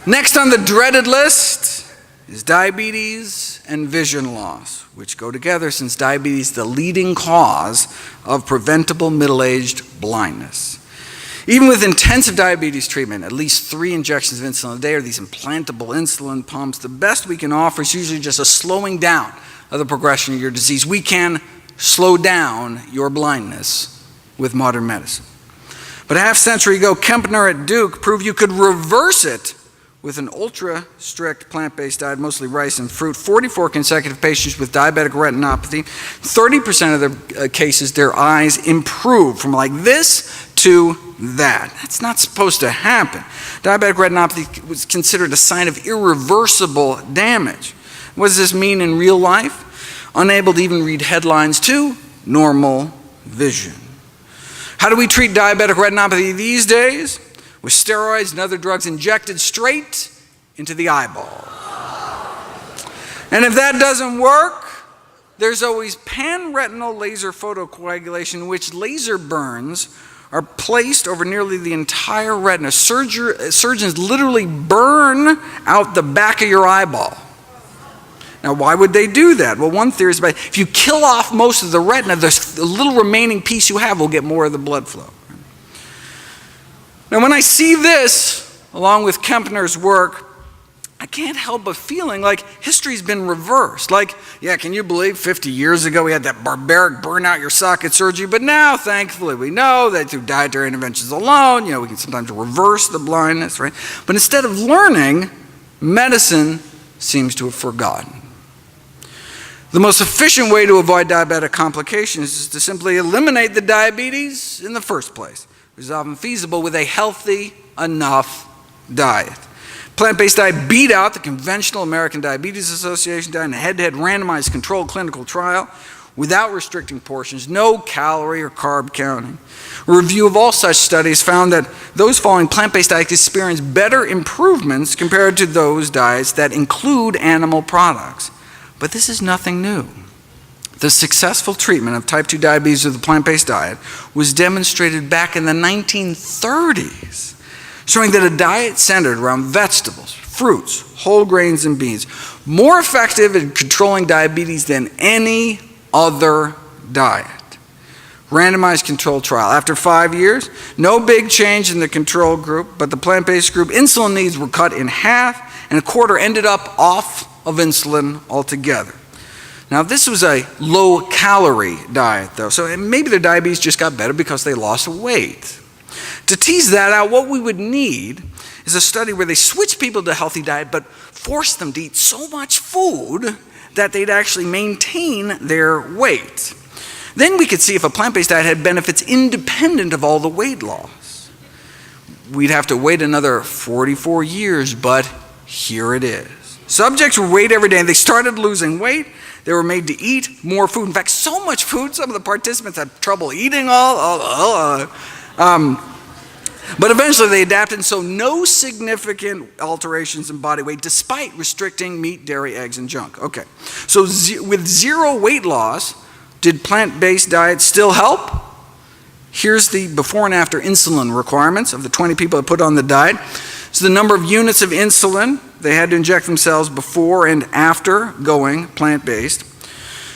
Next on the dreaded list is diabetes and vision loss, which go together since diabetes is the leading cause of preventable middle-aged blindness. Even with intensive diabetes treatment, at least 3 injections of insulin a day or these implantable insulin pumps, the best we can offer is usually just a slowing down of the progression of your disease. We can slow down your blindness with modern medicine. But a half-century ago, Kempner at Duke proved you could reverse it with an ultra-strict plant-based diet, mostly rice and fruit. 44 consecutive patients with diabetic retinopathy, 30% of the cases, their eyes improved from like this to that. That's not supposed to happen. Diabetic retinopathy was considered a sign of irreversible damage. What does this mean in real life? Unable to even read headlines to normal vision. How do we treat diabetic retinopathy these days? With steroids and other drugs injected straight into the eyeball. And if that doesn't work, there's always pan-retinal laser photocoagulation, in which laser burns are placed over nearly the entire retina. Surgeons literally burn out the back of your eyeball. Now, why would they do that? Well, one theory is about if you kill off most of the retina, the little remaining piece you have will get more of the blood flow. Now, when I see this, along with Kempner's work, I can't help but feeling like history's been reversed. Like, yeah, can you believe 50 years ago we had that barbaric burn out your socket surgery, but now, thankfully, we know that through dietary interventions alone, we can sometimes reverse the blindness, right? But instead of learning, medicine seems to have forgotten. The most efficient way to avoid diabetic complications is to simply eliminate the diabetes in the first place. Is often feasible with a healthy enough diet. Plant-based diet beat out the conventional American Diabetes Association diet in a head-to-head randomized controlled clinical trial without restricting portions, no calorie or carb counting. A review of all such studies found that those following plant-based diets experience better improvements compared to those diets that include animal products. But this is nothing new. The successful treatment of type 2 diabetes with a plant-based diet was demonstrated back in the 1930s, showing that a diet centered around vegetables, fruits, whole grains, and beans, more effective in controlling diabetes than any other diet. Randomized controlled trial. After 5 years, no big change in the control group, but the plant-based group, insulin needs were cut in half, and a quarter ended up off of insulin altogether. Now, this was a low-calorie diet, though, so maybe their diabetes just got better because they lost weight. To tease that out, what we would need is a study where they switch people to a healthy diet but force them to eat so much food that they'd actually maintain their weight. Then we could see if a plant-based diet had benefits independent of all the weight loss. We'd have to wait another 44 years, but here it is. Subjects were weighed every day, and they started losing weight. They were made to eat more food. In fact, so much food, some of the participants had trouble eating all. But eventually they adapted, and so no significant alterations in body weight despite restricting meat, dairy, eggs, and junk. Okay, so with zero weight loss, did plant-based diets still help? Here's the before and after insulin requirements of the 20 people that put on the diet. So the number of units of insulin they had to inject themselves before and after going plant-based.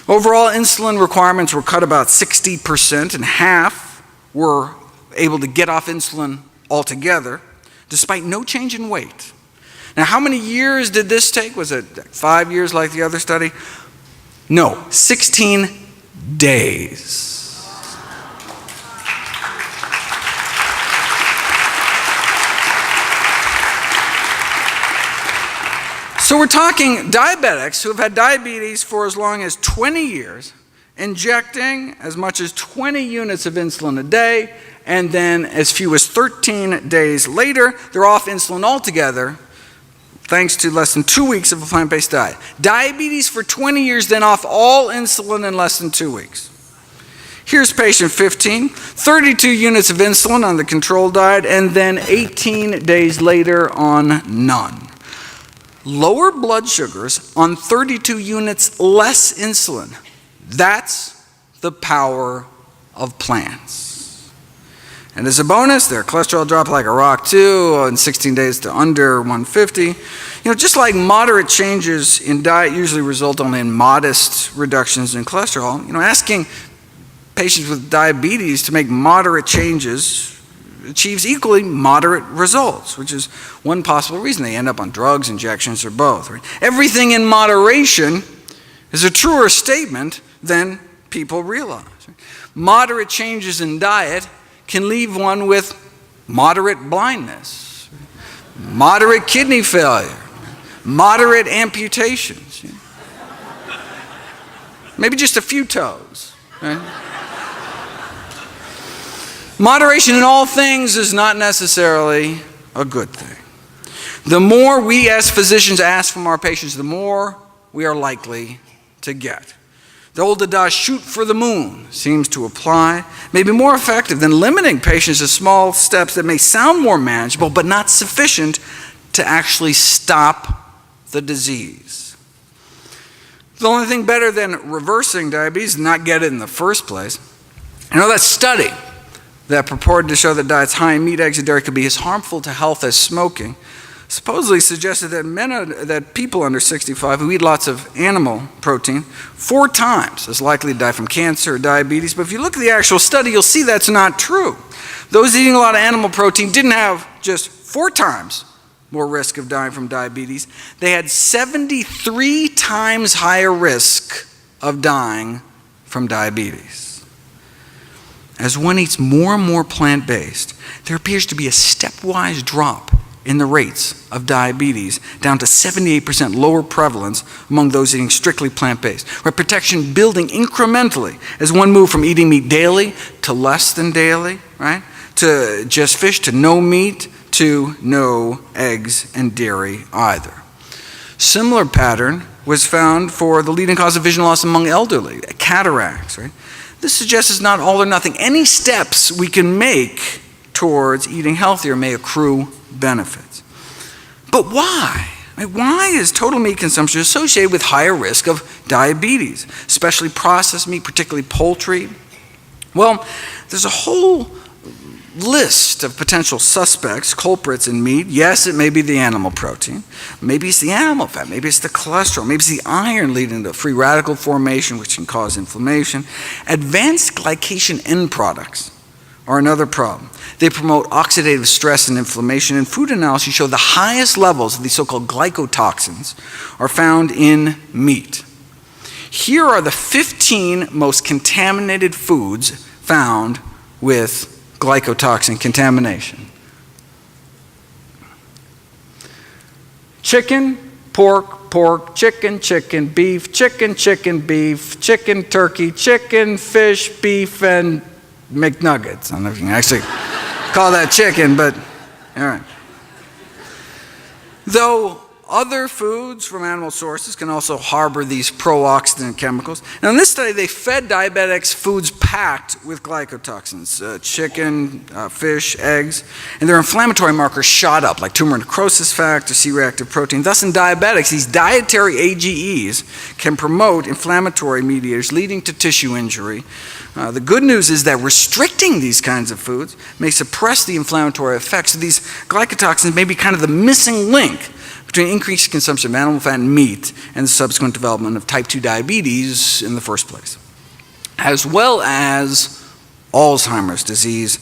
Overall, insulin requirements were cut about 60%, and half were able to get off insulin altogether, despite no change in weight. Now, how many years did this take? Was it 5 years like the other study? No, 16 days. So we're talking diabetics who have had diabetes for as long as 20 years, injecting as much as 20 units of insulin a day, and then as few as 13 days later, they're off insulin altogether, thanks to less than 2 weeks of a plant-based diet. Diabetes for 20 years, then off all insulin in less than 2 weeks. Here's patient 15, 32 units of insulin on the control diet, and then 18 days later on none. Lower blood sugars on 32 units less insulin. That's the power of plants. And as a bonus, their cholesterol dropped like a rock too in 16 days to under 150. Just like moderate changes in diet usually result only in modest reductions in cholesterol, asking patients with diabetes to make moderate changes achieves equally moderate results, which is one possible reason they end up on drugs, injections, or both. Right? Everything in moderation is a truer statement than people realize. Moderate changes in diet can leave one with moderate blindness, moderate kidney failure, moderate amputations, maybe just a few toes. Right? Moderation in all things is not necessarily a good thing. The more we as physicians ask from our patients, the more we are likely to get. The old adage, shoot for the moon, seems to apply, may be more effective than limiting patients to small steps that may sound more manageable but not sufficient to actually stop the disease. The only thing better than reversing diabetes is not get it in the first place. You know, that study that purported to show that diets high in meat, eggs, and dairy could be as harmful to health as smoking supposedly suggested that people under 65 who eat lots of animal protein 4 times as likely to die from cancer or diabetes. But if you look at the actual study, you'll see that's not true. Those eating a lot of animal protein didn't have just 4 times more risk of dying from diabetes. They had 73 times higher risk of dying from diabetes. As one eats more and more plant-based, there appears to be a stepwise drop in the rates of diabetes, down to 78% lower prevalence among those eating strictly plant-based, with protection building incrementally as one moved from eating meat daily to less than daily, right? To just fish, to no meat, to no eggs and dairy either. Similar pattern was found for the leading cause of vision loss among elderly, cataracts, right? This suggests it's not all or nothing. Any steps we can make towards eating healthier may accrue benefits. But why? Why is total meat consumption associated with higher risk of diabetes, especially processed meat, particularly poultry? Well, there's a whole list of potential suspects, culprits in meat. Yes, it may be the animal protein. Maybe it's the animal fat. Maybe it's the cholesterol. Maybe it's the iron leading to free radical formation, which can cause inflammation. Advanced glycation end products are another problem. They promote oxidative stress and inflammation, and food analyses show the highest levels of these so-called glycotoxins are found in meat. Here are the 15 most contaminated foods found with glycotoxin contamination. Chicken, pork, chicken, beef, chicken, beef, chicken, turkey, chicken, fish, beef, and McNuggets. I don't know if you can actually call that chicken, but all right. Though other foods from animal sources can also harbor these pro-oxidant chemicals. Now in this study, they fed diabetics foods packed with glycotoxins, chicken, fish, eggs, and their inflammatory markers shot up, like tumor necrosis factor, C-reactive protein. Thus in diabetics, these dietary AGEs can promote inflammatory mediators leading to tissue injury. The good news is that restricting these kinds of foods may suppress the inflammatory effects of these glycotoxins, may be kind of the missing link between increased consumption of animal fat and meat and the subsequent development of type 2 diabetes in the first place, as well as Alzheimer's disease,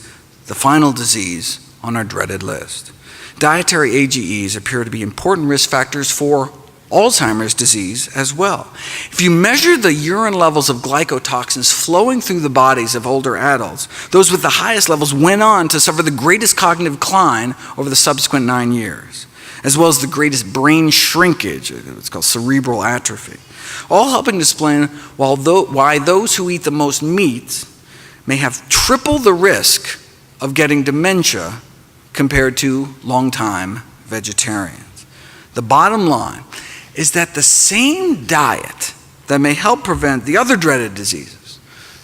the final disease on our dreaded list. Dietary AGEs appear to be important risk factors for Alzheimer's disease as well. If you measure the urine levels of glycotoxins flowing through the bodies of older adults, those with the highest levels went on to suffer the greatest cognitive decline over the subsequent 9 years, as well as the greatest brain shrinkage, it's called cerebral atrophy, all helping to explain why those who eat the most meat may have triple the risk of getting dementia compared to longtime vegetarians. The bottom line is that the same diet that may help prevent the other dreaded diseases,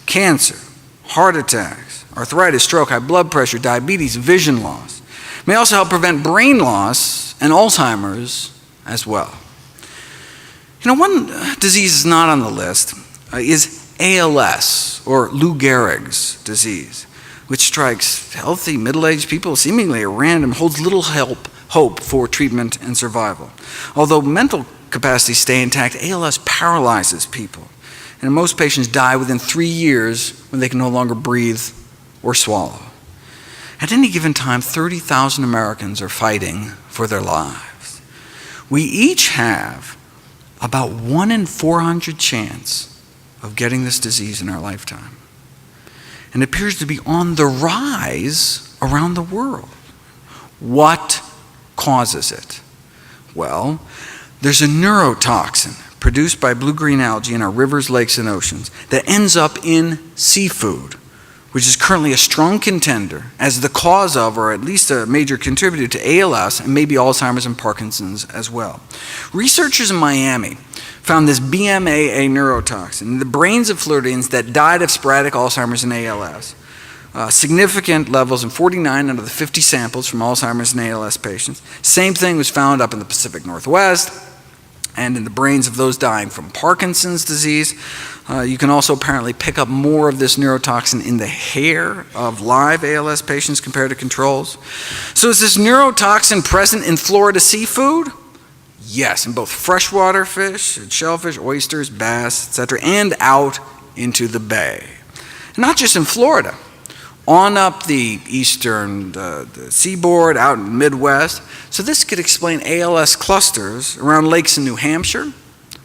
cancer, heart attacks, arthritis, stroke, high blood pressure, diabetes, vision loss, may also help prevent brain loss and Alzheimer's as well. You know, one disease is not on the list is ALS, or Lou Gehrig's disease, which strikes healthy middle-aged people seemingly at random, holds little hope for treatment and survival. Although mental capacities stay intact, ALS paralyzes people, and most patients die within 3 years when they can no longer breathe or swallow. At any given time, 30,000 Americans are fighting for their lives. We each have about 1 in 400 chance of getting this disease in our lifetime. And it appears to be on the rise around the world. What causes it? Well, there's a neurotoxin produced by blue-green algae in our rivers, lakes, and oceans that ends up in seafood, which is currently a strong contender as the cause of, or at least a major contributor to ALS and maybe Alzheimer's and Parkinson's as well. Researchers in Miami found this BMAA neurotoxin in the brains of Floridians that died of sporadic Alzheimer's and ALS. Significant levels in 49 out of the 50 samples from Alzheimer's and ALS patients. Same thing was found up in the Pacific Northwest and in the brains of those dying from Parkinson's disease. You can also apparently pick up more of this neurotoxin in the hair of live ALS patients compared to controls. So is this neurotoxin present in Florida seafood? Yes, in both freshwater fish, shellfish, oysters, bass, etc., and out into the bay. Not just in Florida. On up the eastern the seaboard, out in the Midwest. So this could explain ALS clusters around lakes in New Hampshire,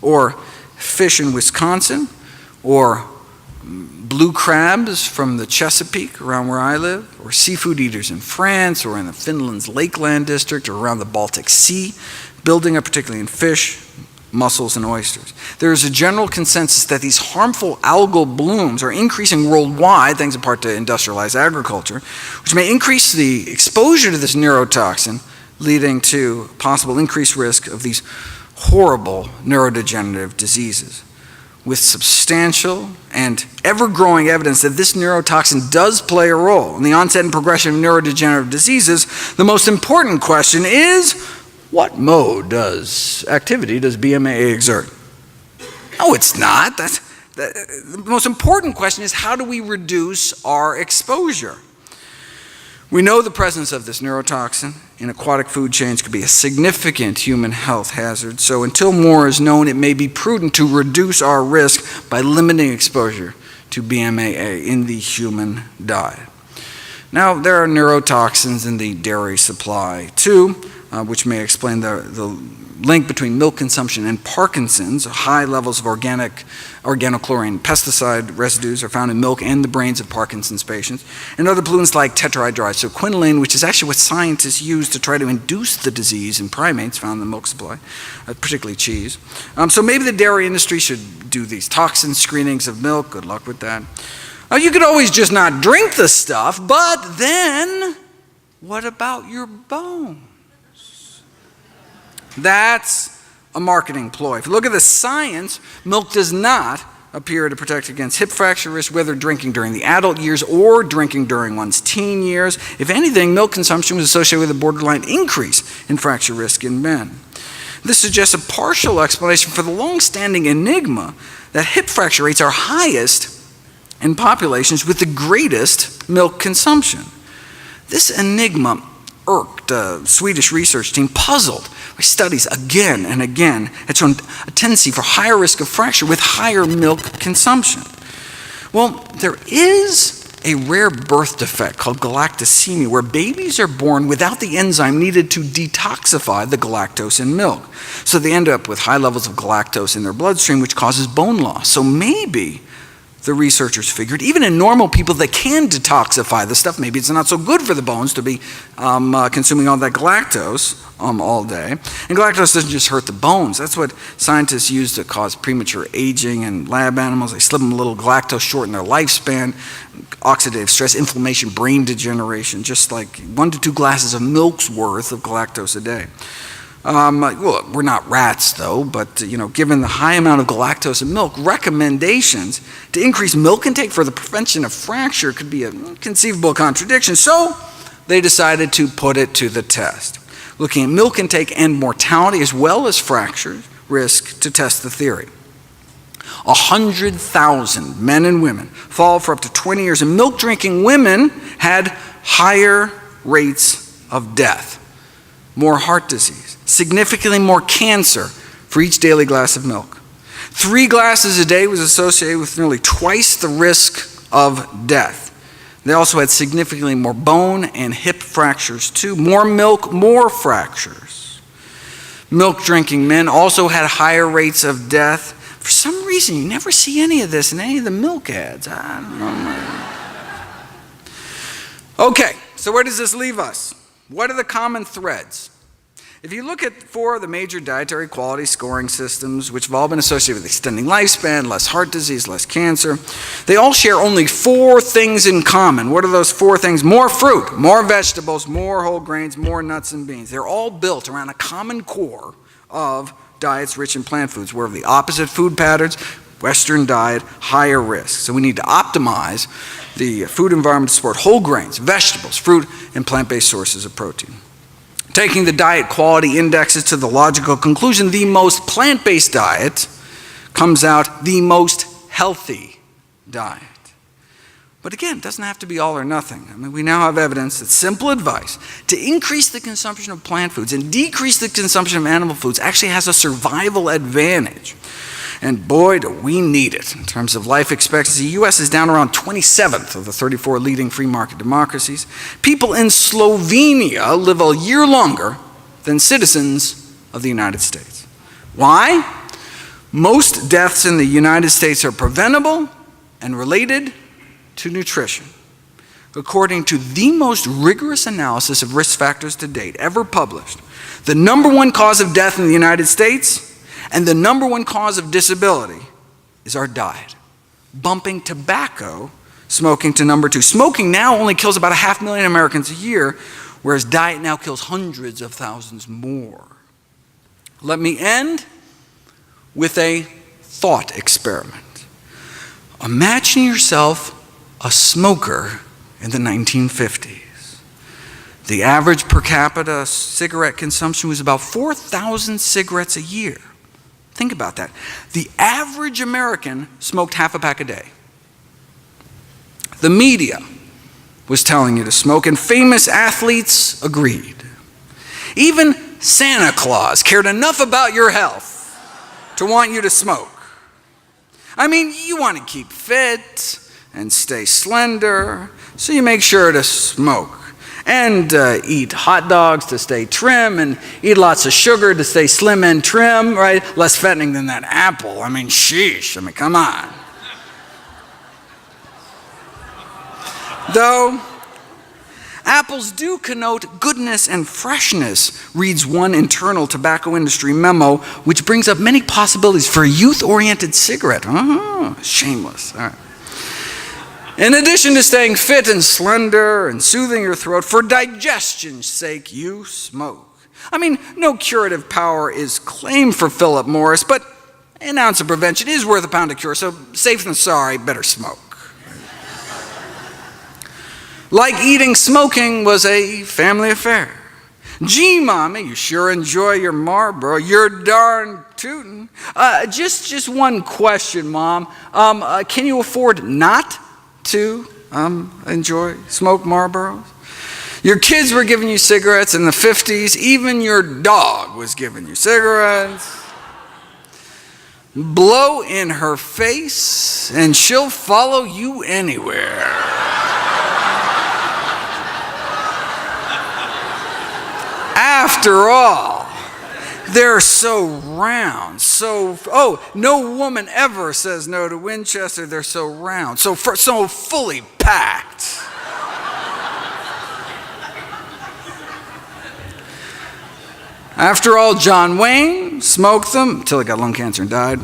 or fish in Wisconsin, or blue crabs from the Chesapeake around where I live, or seafood eaters in France, or in the Finland's Lakeland district, or around the Baltic Sea, building up particularly in fish, mussels, and oysters. There is a general consensus that these harmful algal blooms are increasing worldwide, thanks in part to industrialized agriculture, which may increase the exposure to this neurotoxin, leading to possible increased risk of these horrible neurodegenerative diseases. With substantial and ever-growing evidence that this neurotoxin does play a role in the onset and progression of neurodegenerative diseases, the most important question is, what activity does BMAA exert? No, it's not. The most important question is, how do we reduce our exposure? We know the presence of this neurotoxin in aquatic food chains could be a significant human health hazard, so until more is known, it may be prudent to reduce our risk by limiting exposure to BMAA in the human diet. Now, there are neurotoxins in the dairy supply too, which may explain the link between milk consumption and Parkinson's. High levels of organochlorine pesticide residues are found in milk and the brains of Parkinson's patients. And other pollutants like tetrahydride, so quinoline, which is actually what scientists use to try to induce the disease in primates found in the milk supply, particularly cheese. So maybe the dairy industry should do these toxin screenings of milk. Good luck with that. You could always just not drink the stuff, but then what about your bones? That's a marketing ploy. If you look at the science, milk does not appear to protect against hip fracture risk, whether drinking during the adult years or drinking during one's teen years. If anything, milk consumption was associated with a borderline increase in fracture risk in men. This suggests a partial explanation for the long-standing enigma that hip fracture rates are highest in populations with the greatest milk consumption. This enigma irked a Swedish research team puzzled by studies again and again had shown a tendency for higher risk of fracture with higher milk consumption. Well, there is a rare birth defect called galactosemia, where babies are born without the enzyme needed to detoxify the galactose in milk. So they end up with high levels of galactose in their bloodstream, which causes bone loss. So maybe the researchers figured, even in normal people that can detoxify the stuff, maybe it's not so good for the bones to be consuming all that galactose all day. And galactose doesn't just hurt the bones. That's what scientists use to cause premature aging in lab animals. They slip them a little galactose, shorten their lifespan, oxidative stress, inflammation, brain degeneration, just like 1 to 2 glasses of milk's worth of galactose a day. Well, we're not rats though, but given the high amount of galactose in milk, recommendations to increase milk intake for the prevention of fracture could be a conceivable contradiction. So they decided to put it to the test, looking at milk intake and mortality as well as fracture risk to test the theory. 100,000 men and women followed for up to 20 years, and milk drinking women had higher rates of death, more heart disease, significantly more cancer for each daily glass of milk. 3 glasses a day was associated with nearly twice the risk of death. They also had significantly more bone and hip fractures too. More milk, more fractures. Milk drinking men also had higher rates of death For some reason, you never see any of this in any of the milk ads. I don't know. Okay, so where does this leave us? What are the common threads? If you look at 4 of the major dietary quality scoring systems, which have all been associated with extending lifespan, less heart disease, less cancer, they all share only 4 things in common. What are those 4 things? More fruit, more vegetables, more whole grains, more nuts and beans. They're all built around a common core of diets rich in plant foods. We're of the opposite food patterns, Western diet, higher risk. So we need to optimize the food environment to support whole grains, vegetables, fruit, and plant-based sources of protein. Taking the diet quality indexes to the logical conclusion, the most plant-based diet comes out the most healthy diet. But again, it doesn't have to be all or nothing. I mean, we now have evidence that simple advice to increase the consumption of plant foods and decrease the consumption of animal foods actually has a survival advantage. And boy, do we need it. In terms of life expectancy, the U.S. is down around 27th of the 34 leading free market democracies. People in Slovenia live a year longer than citizens of the United States. Why? Most deaths in the United States are preventable and related to nutrition. According to the most rigorous analysis of risk factors to date ever published, the #1 cause of death in the United States and the #1 cause of disability is our diet, bumping tobacco smoking to #2. Smoking now only kills about 500,000 Americans a year, whereas diet now kills hundreds of thousands more. Let me end with a thought experiment. Imagine yourself a smoker in the 1950s. The average per capita cigarette consumption was about 4,000 cigarettes a year. Think about that. The average American smoked half a pack a day. The media was telling you to smoke, and famous athletes agreed. Even Santa Claus cared enough about your health to want you to smoke. I mean, you want to keep fit and stay slender, so you make sure to smoke. And eat hot dogs to stay trim, and eat lots of sugar to stay slim and trim, right? Less fattening than that apple. I mean, sheesh. I mean, come on. Though apples do connote goodness and freshness, reads one internal tobacco industry memo, which brings up many possibilities for a youth-oriented cigarette. Shameless. All right. In addition to staying fit and slender and soothing your throat, for digestion's sake, you smoke. I mean, no curative power is claimed for Philip Morris, but an ounce of prevention is worth a pound of cure, so safe than sorry, better smoke. Like eating, smoking was a family affair. Gee, Mommy, you sure enjoy your Marlboro. You're darn tootin'. Just one question, Mom. Can you afford not to smoke Marlboros? Your kids were giving you cigarettes in the 50s. Even your dog was giving you cigarettes. Blow in her face and she'll follow you anywhere. After all, they're so round, no woman ever says no to Winchester. They're so round, so fully packed. After all, John Wayne smoked them until he got lung cancer and died.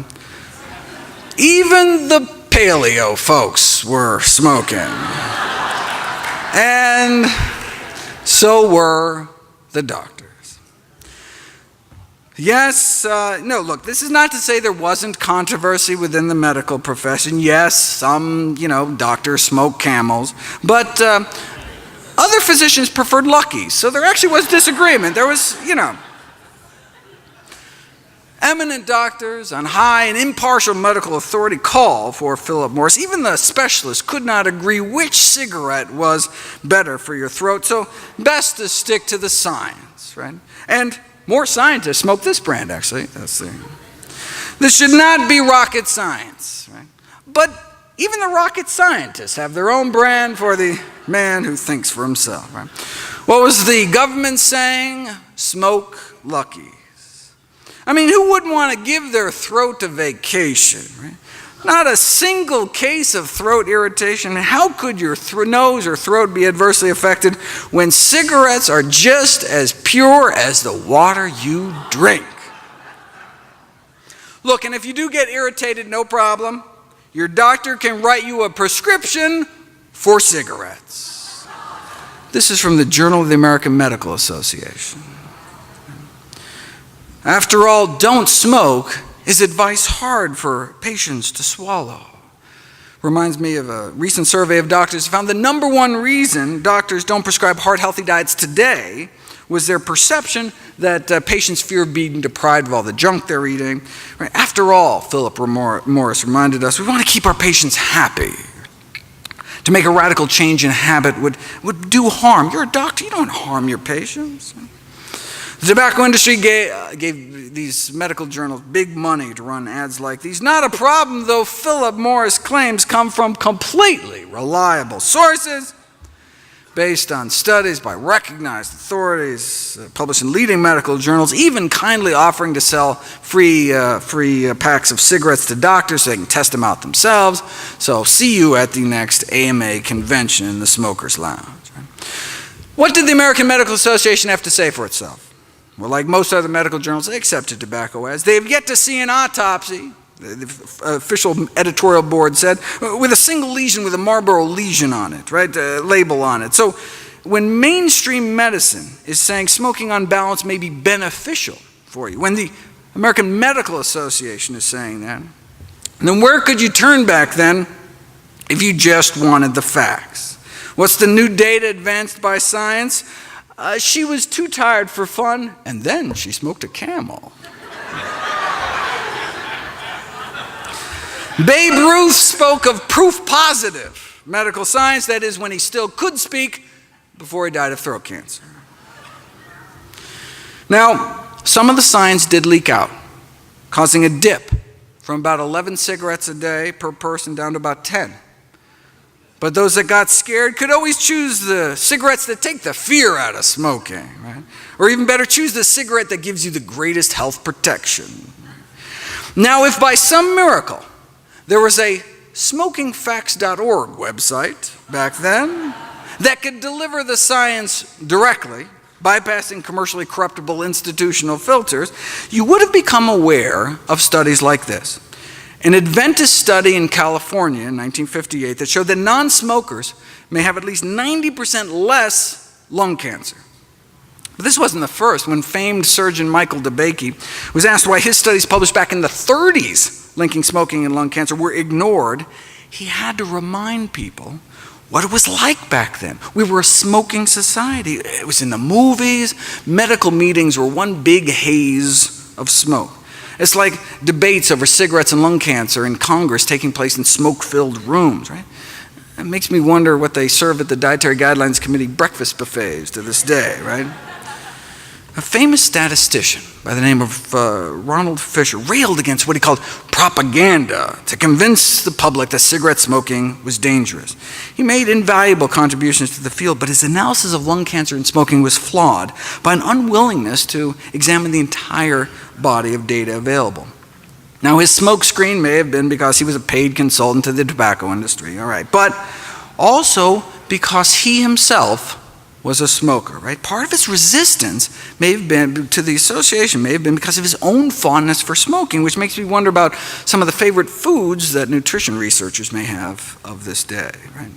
Even the paleo folks were smoking. And so were the doctors. Yes, no, look, this is not to say there wasn't controversy within the medical profession. Yes, some, doctors smoke Camels, but other physicians preferred Luckies, so there actually was disagreement. There was, eminent doctors on high and impartial medical authority call for Philip Morris. Even the specialists could not agree which cigarette was better for your throat, so best to stick to the science, right? And more scientists smoke this brand, actually. This should not be rocket science, right? But even the rocket scientists have their own brand for the man who thinks for himself, right? What was the government saying? Smoke Luckies. I mean, who wouldn't want to give their throat a vacation, right? Not a single case of throat irritation. How could your nose or throat be adversely affected when cigarettes are just as pure as the water you drink? Look, and if you do get irritated, no problem. Your doctor can write you a prescription for cigarettes. This is from the Journal of the American Medical Association. After all, don't smoke is advice hard for patients to swallow. Reminds me of a recent survey of doctors who found the number one reason doctors don't prescribe heart-healthy diets today was their perception that patients fear being deprived of all the junk they're eating. Right? After all, Philip Morris reminded us, we want to keep our patients happy. To make a radical change in habit would do harm. You're a doctor, you don't harm your patients. The tobacco industry gave these medical journals big money to run ads like these. Not a problem, though Philip Morris claims come from completely reliable sources based on studies by recognized authorities, published in leading medical journals, even kindly offering to sell free packs of cigarettes to doctors so they can test them out themselves. So see you at the next AMA convention in the Smokers Lounge. What did the American Medical Association have to say for itself? Well, like most other medical journals, they accepted tobacco ads. They have yet to see an autopsy, the official editorial board said, with a single lesion with a Marlboro lesion on it, right, label on it. So when mainstream medicine is saying smoking on balance may be beneficial for you, when the American Medical Association is saying that, then where could you turn back then if you just wanted the facts? What's the new data advanced by science? She was too tired for fun, and then she smoked a Camel. Babe Ruth spoke of proof positive medical science, that is, when he still could speak before he died of throat cancer. Now, some of the science did leak out, causing a dip from about 11 cigarettes a day per person down to about 10. But those that got scared could always choose the cigarettes that take the fear out of smoking, right? Or even better, choose the cigarette that gives you the greatest health protection. Now, if by some miracle there was a smokingfacts.org website back then that could deliver the science directly, bypassing commercially corruptible institutional filters, you would have become aware of studies like this. An Adventist study in California in 1958 that showed that non-smokers may have at least 90% less lung cancer. But this wasn't the first. When famed surgeon Michael DeBakey was asked why his studies published back in the 30s linking smoking and lung cancer were ignored, he had to remind people what it was like back then. We were a smoking society. It was in the movies. Medical meetings were one big haze of smoke. It's like debates over cigarettes and lung cancer in Congress taking place in smoke-filled rooms, right? It makes me wonder what they serve at the Dietary Guidelines Committee breakfast buffets to this day, right? A famous statistician by the name of Ronald Fisher railed against what he called propaganda to convince the public that cigarette smoking was dangerous. He made invaluable contributions to the field, but his analysis of lung cancer and smoking was flawed by an unwillingness to examine the entire body of data available. Now, his smokescreen may have been because he was a paid consultant to the tobacco industry, all right, but also because he himself was a smoker, right? Part of his resistance may have been to the association, may have been because of his own fondness for smoking, which makes me wonder about some of the favorite foods that nutrition researchers may have of this day, right?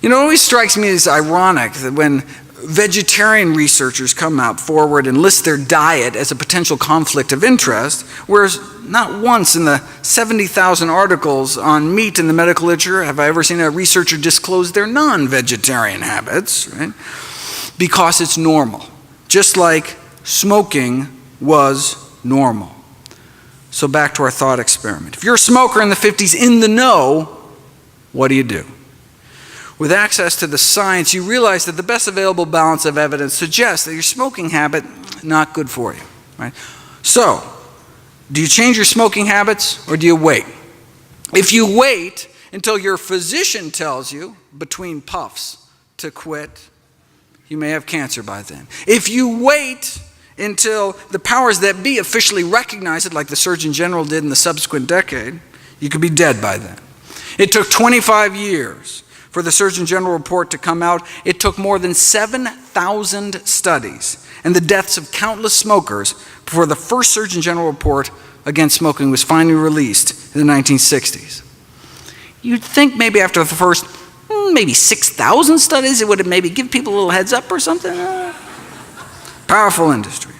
You know, it always strikes me as ironic that when vegetarian researchers come out forward and list their diet as a potential conflict of interest, whereas not once in the 70,000 articles on meat in the medical literature have I ever seen a researcher disclose their non-vegetarian habits, right? Because it's normal, just like smoking was normal. So back to our thought experiment. If you're a smoker in the 50s in the know, what do you do? With access to the science, you realize that the best available balance of evidence suggests that your smoking habit not good for you, right? So, do you change your smoking habits or do you wait? If you wait until your physician tells you between puffs to quit, you may have cancer by then. If you wait until the powers that be officially recognized it, like the Surgeon General did in the subsequent decade, you could be dead by then. It took 25 years for the Surgeon General report to come out. It took more than 7,000 studies and the deaths of countless smokers before the first Surgeon General report against smoking was finally released in the 1960s. You'd think maybe after the first, maybe 6,000 studies, it would have maybe give people a little heads up or something. Powerful industry.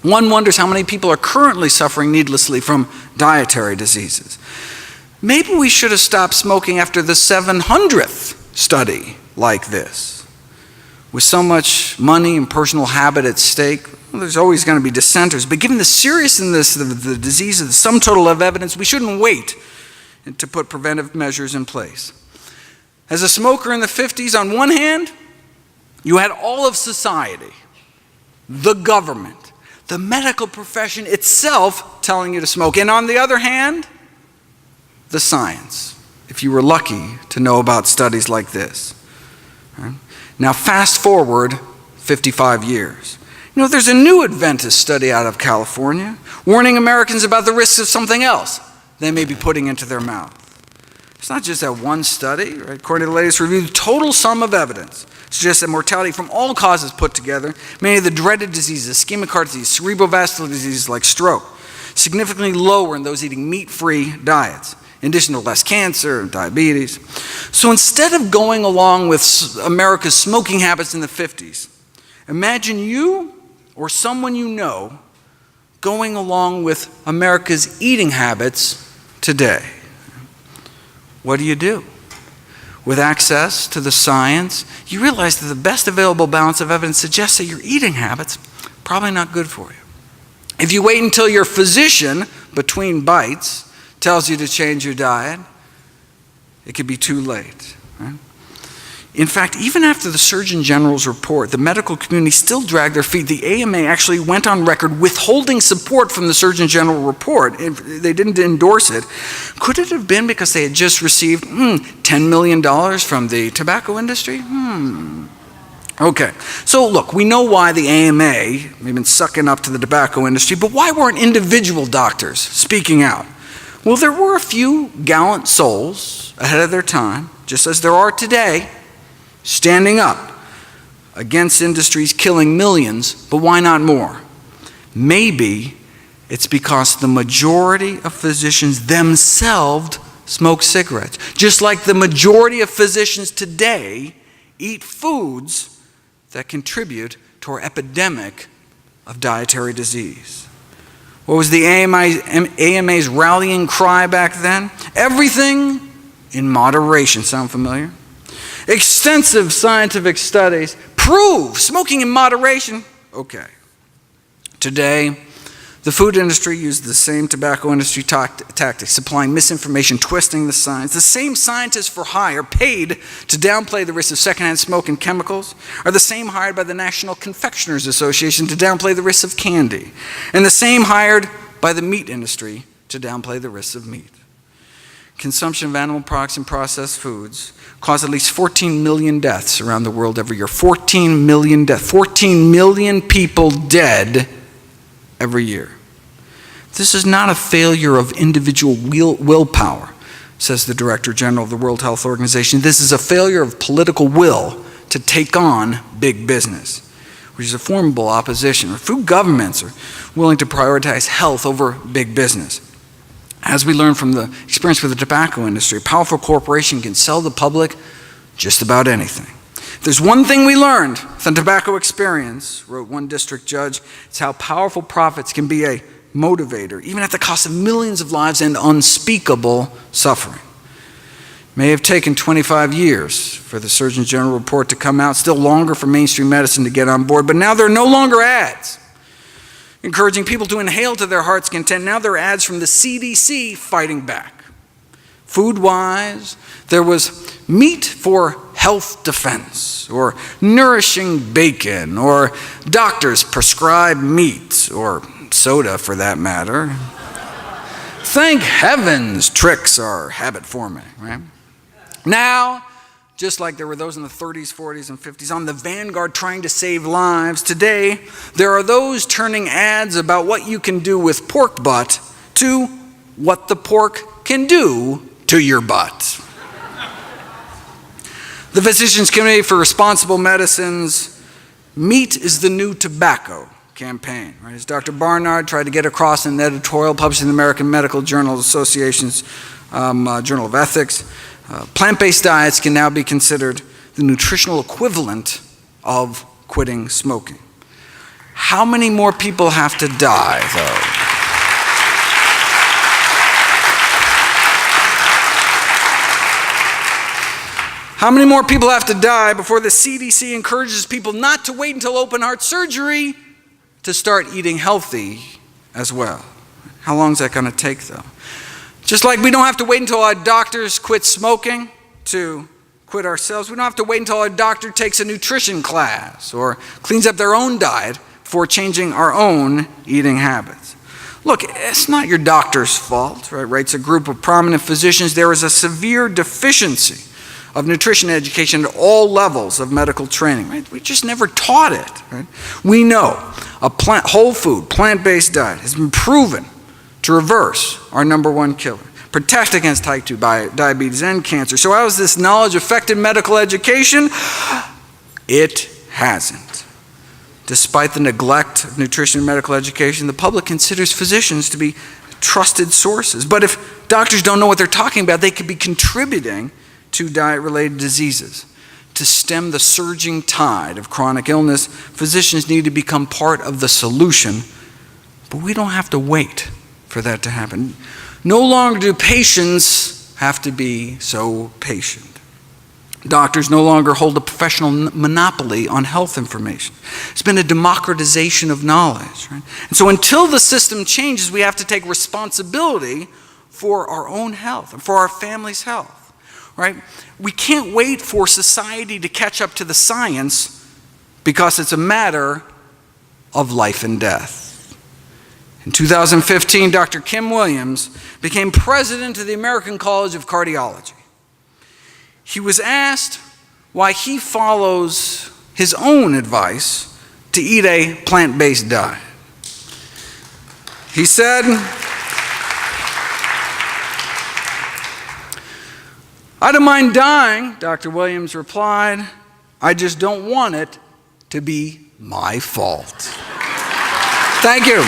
One wonders how many people are currently suffering needlessly from dietary diseases. Maybe we should have stopped smoking after the 700th study like this. With so much money and personal habit at stake, well, there's always going to be dissenters. But given the seriousness of the disease, the sum total of evidence, we shouldn't wait to put preventive measures in place. As a smoker in the 50s, on one hand, you had all of society, the government, the medical profession itself telling you to smoke. And on the other hand, the science, if you were lucky to know about studies like this. Right? Now fast forward 55 years. You know, there's a new Adventist study out of California warning Americans about the risks of something else they may be putting into their mouth. It's not just that one study, right? According to the latest review, the total sum of evidence suggests that mortality from all causes put together, many of the dreaded diseases, ischemic heart disease, cerebrovascular diseases like stroke, significantly lower in those eating meat-free diets, in addition to less cancer and diabetes. So instead of going along with America's smoking habits in the 50s, imagine you or someone you know going along with America's eating habits today. What do? With access to the science, you realize that the best available balance of evidence suggests that your eating habits are probably not good for you. If you wait until your physician, between bites, tells you to change your diet, it could be too late. Right? In fact, even after the Surgeon General's report, the medical community still dragged their feet. The AMA actually went on record withholding support from the Surgeon General report. They didn't endorse it. Could it have been because they had just received $10 million from the tobacco industry? Okay, so look, we know why the AMA may have been sucking up to the tobacco industry, but why weren't individual doctors speaking out? Well, there were a few gallant souls ahead of their time, just as there are today, standing up against industries killing millions, but why not more? Maybe it's because the majority of physicians themselves smoke cigarettes, just like the majority of physicians today eat foods that contribute to our epidemic of dietary disease. What was the AMA's rallying cry back then? Everything in moderation. Sound familiar? Extensive scientific studies prove smoking in moderation. Okay. Today, the food industry used the same tobacco industry tactics, supplying misinformation, twisting the science. The same scientists for hire paid to downplay the risks of secondhand smoke and chemicals are the same hired by the National Confectioners Association to downplay the risks of candy, and the same hired by the meat industry to downplay the risks of meat. Consumption of animal products and processed foods cause at least 14 million deaths around the world every year. 14 million deaths. 14 million people dead every year. This is not a failure of individual willpower, says the Director General of the World Health Organization. This is a failure of political will to take on big business, which is a formidable opposition. Food governments are willing to prioritize health over big business. As we learned from the experience with the tobacco industry, a powerful corporation can sell the public just about anything. If there's one thing we learned from the tobacco experience, wrote one district judge, it's how powerful profits can be a motivator, even at the cost of millions of lives and unspeakable suffering. It may have taken 25 years for the Surgeon General report to come out, still longer for mainstream medicine to get on board, but now there are no longer ads encouraging people to inhale to their heart's content. Now there are ads from the CDC fighting back. Food-wise, there was meat for health defense, or nourishing bacon, or doctors prescribe meat, or soda for that matter. Thank heavens tricks are habit forming, right? Now just like there were those in the 30s, 40s, and 50s on the vanguard trying to save lives, today there are those turning ads about what you can do with pork butt to what the pork can do to your butt. The Physicians Committee for Responsible Medicine's "Meat is the New Tobacco" campaign, right? As Dr. Barnard tried to get across in an editorial published in the American Medical Journal Association's Journal of Ethics, plant-based diets can now be considered the nutritional equivalent of quitting smoking. How many more people have to die, though? How many more people have to die before the CDC encourages people not to wait until open heart surgery to start eating healthy as well? How long is that going to take, though? Just like we don't have to wait until our doctors quit smoking to quit ourselves, we don't have to wait until our doctor takes a nutrition class or cleans up their own diet before changing our own eating habits. Look, it's not your doctor's fault, right? Writes a group of prominent physicians. There is a severe deficiency of nutrition education at all levels of medical training, right? We just never taught it, right? We know a whole food, plant-based diet has been proven to reverse our #1 killer, protect against type 2 diabetes and cancer. So how has this knowledge affected medical education? It hasn't. Despite the neglect of nutrition and medical education, the public considers physicians to be trusted sources. But if doctors don't know what they're talking about, they could be contributing to diet-related diseases. To stem the surging tide of chronic illness, physicians need to become part of the solution, but we don't have to wait for that to happen. No longer do patients have to be so patient. Doctors no longer hold a professional monopoly on health information. It's been a democratization of knowledge, right? And so until the system changes, we have to take responsibility for our own health and for our family's health. Right? We can't wait for society to catch up to the science because it's a matter of life and death. In 2015, Dr. Kim Williams became president of the American College of Cardiology. He was asked why he follows his own advice to eat a plant-based diet. He said, "I don't mind dying," Dr. Williams replied. "I just don't want it to be my fault." Thank you.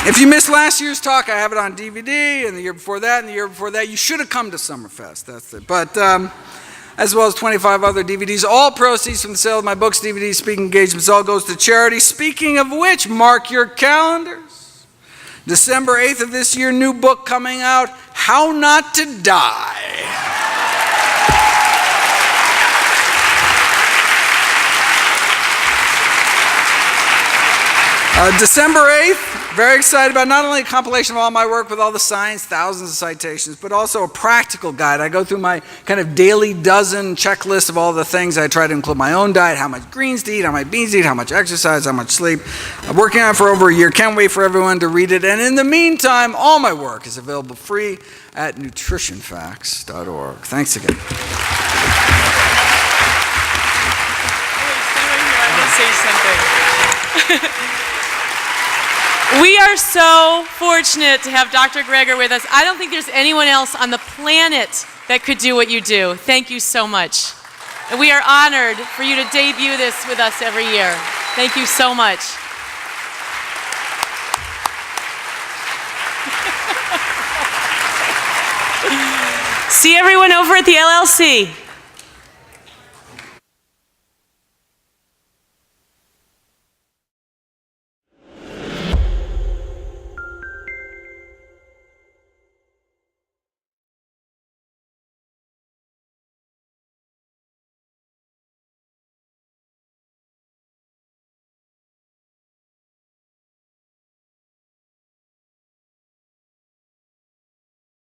If you missed last year's talk, I have it on DVD, and the year before that, and the year before that. You should have come to Summerfest. That's it. But as well as 25 other DVDs, all proceeds from the sale of my books, DVDs, speaking engagements, all goes to charity. Speaking of which, mark your calendars. December 8th of this year, new book coming out, How Not to Die. December 8th, very excited about not only a compilation of all my work with all the science, thousands of citations, but also a practical guide. I go through my kind of daily dozen checklist of all the things. I try to include my own diet, how much greens to eat, how much beans to eat, how much exercise, how much sleep. I'm working on it for over a year. Can't wait for everyone to read it. And in the meantime, all my work is available free at nutritionfacts.org. Thanks again. I want to say something. We are so fortunate to have Dr. Greger with us. I don't think there's anyone else on the planet that could do what you do. Thank you so much. And we are honored for you to debut this with us every year. Thank you so much. See everyone over at the LLC.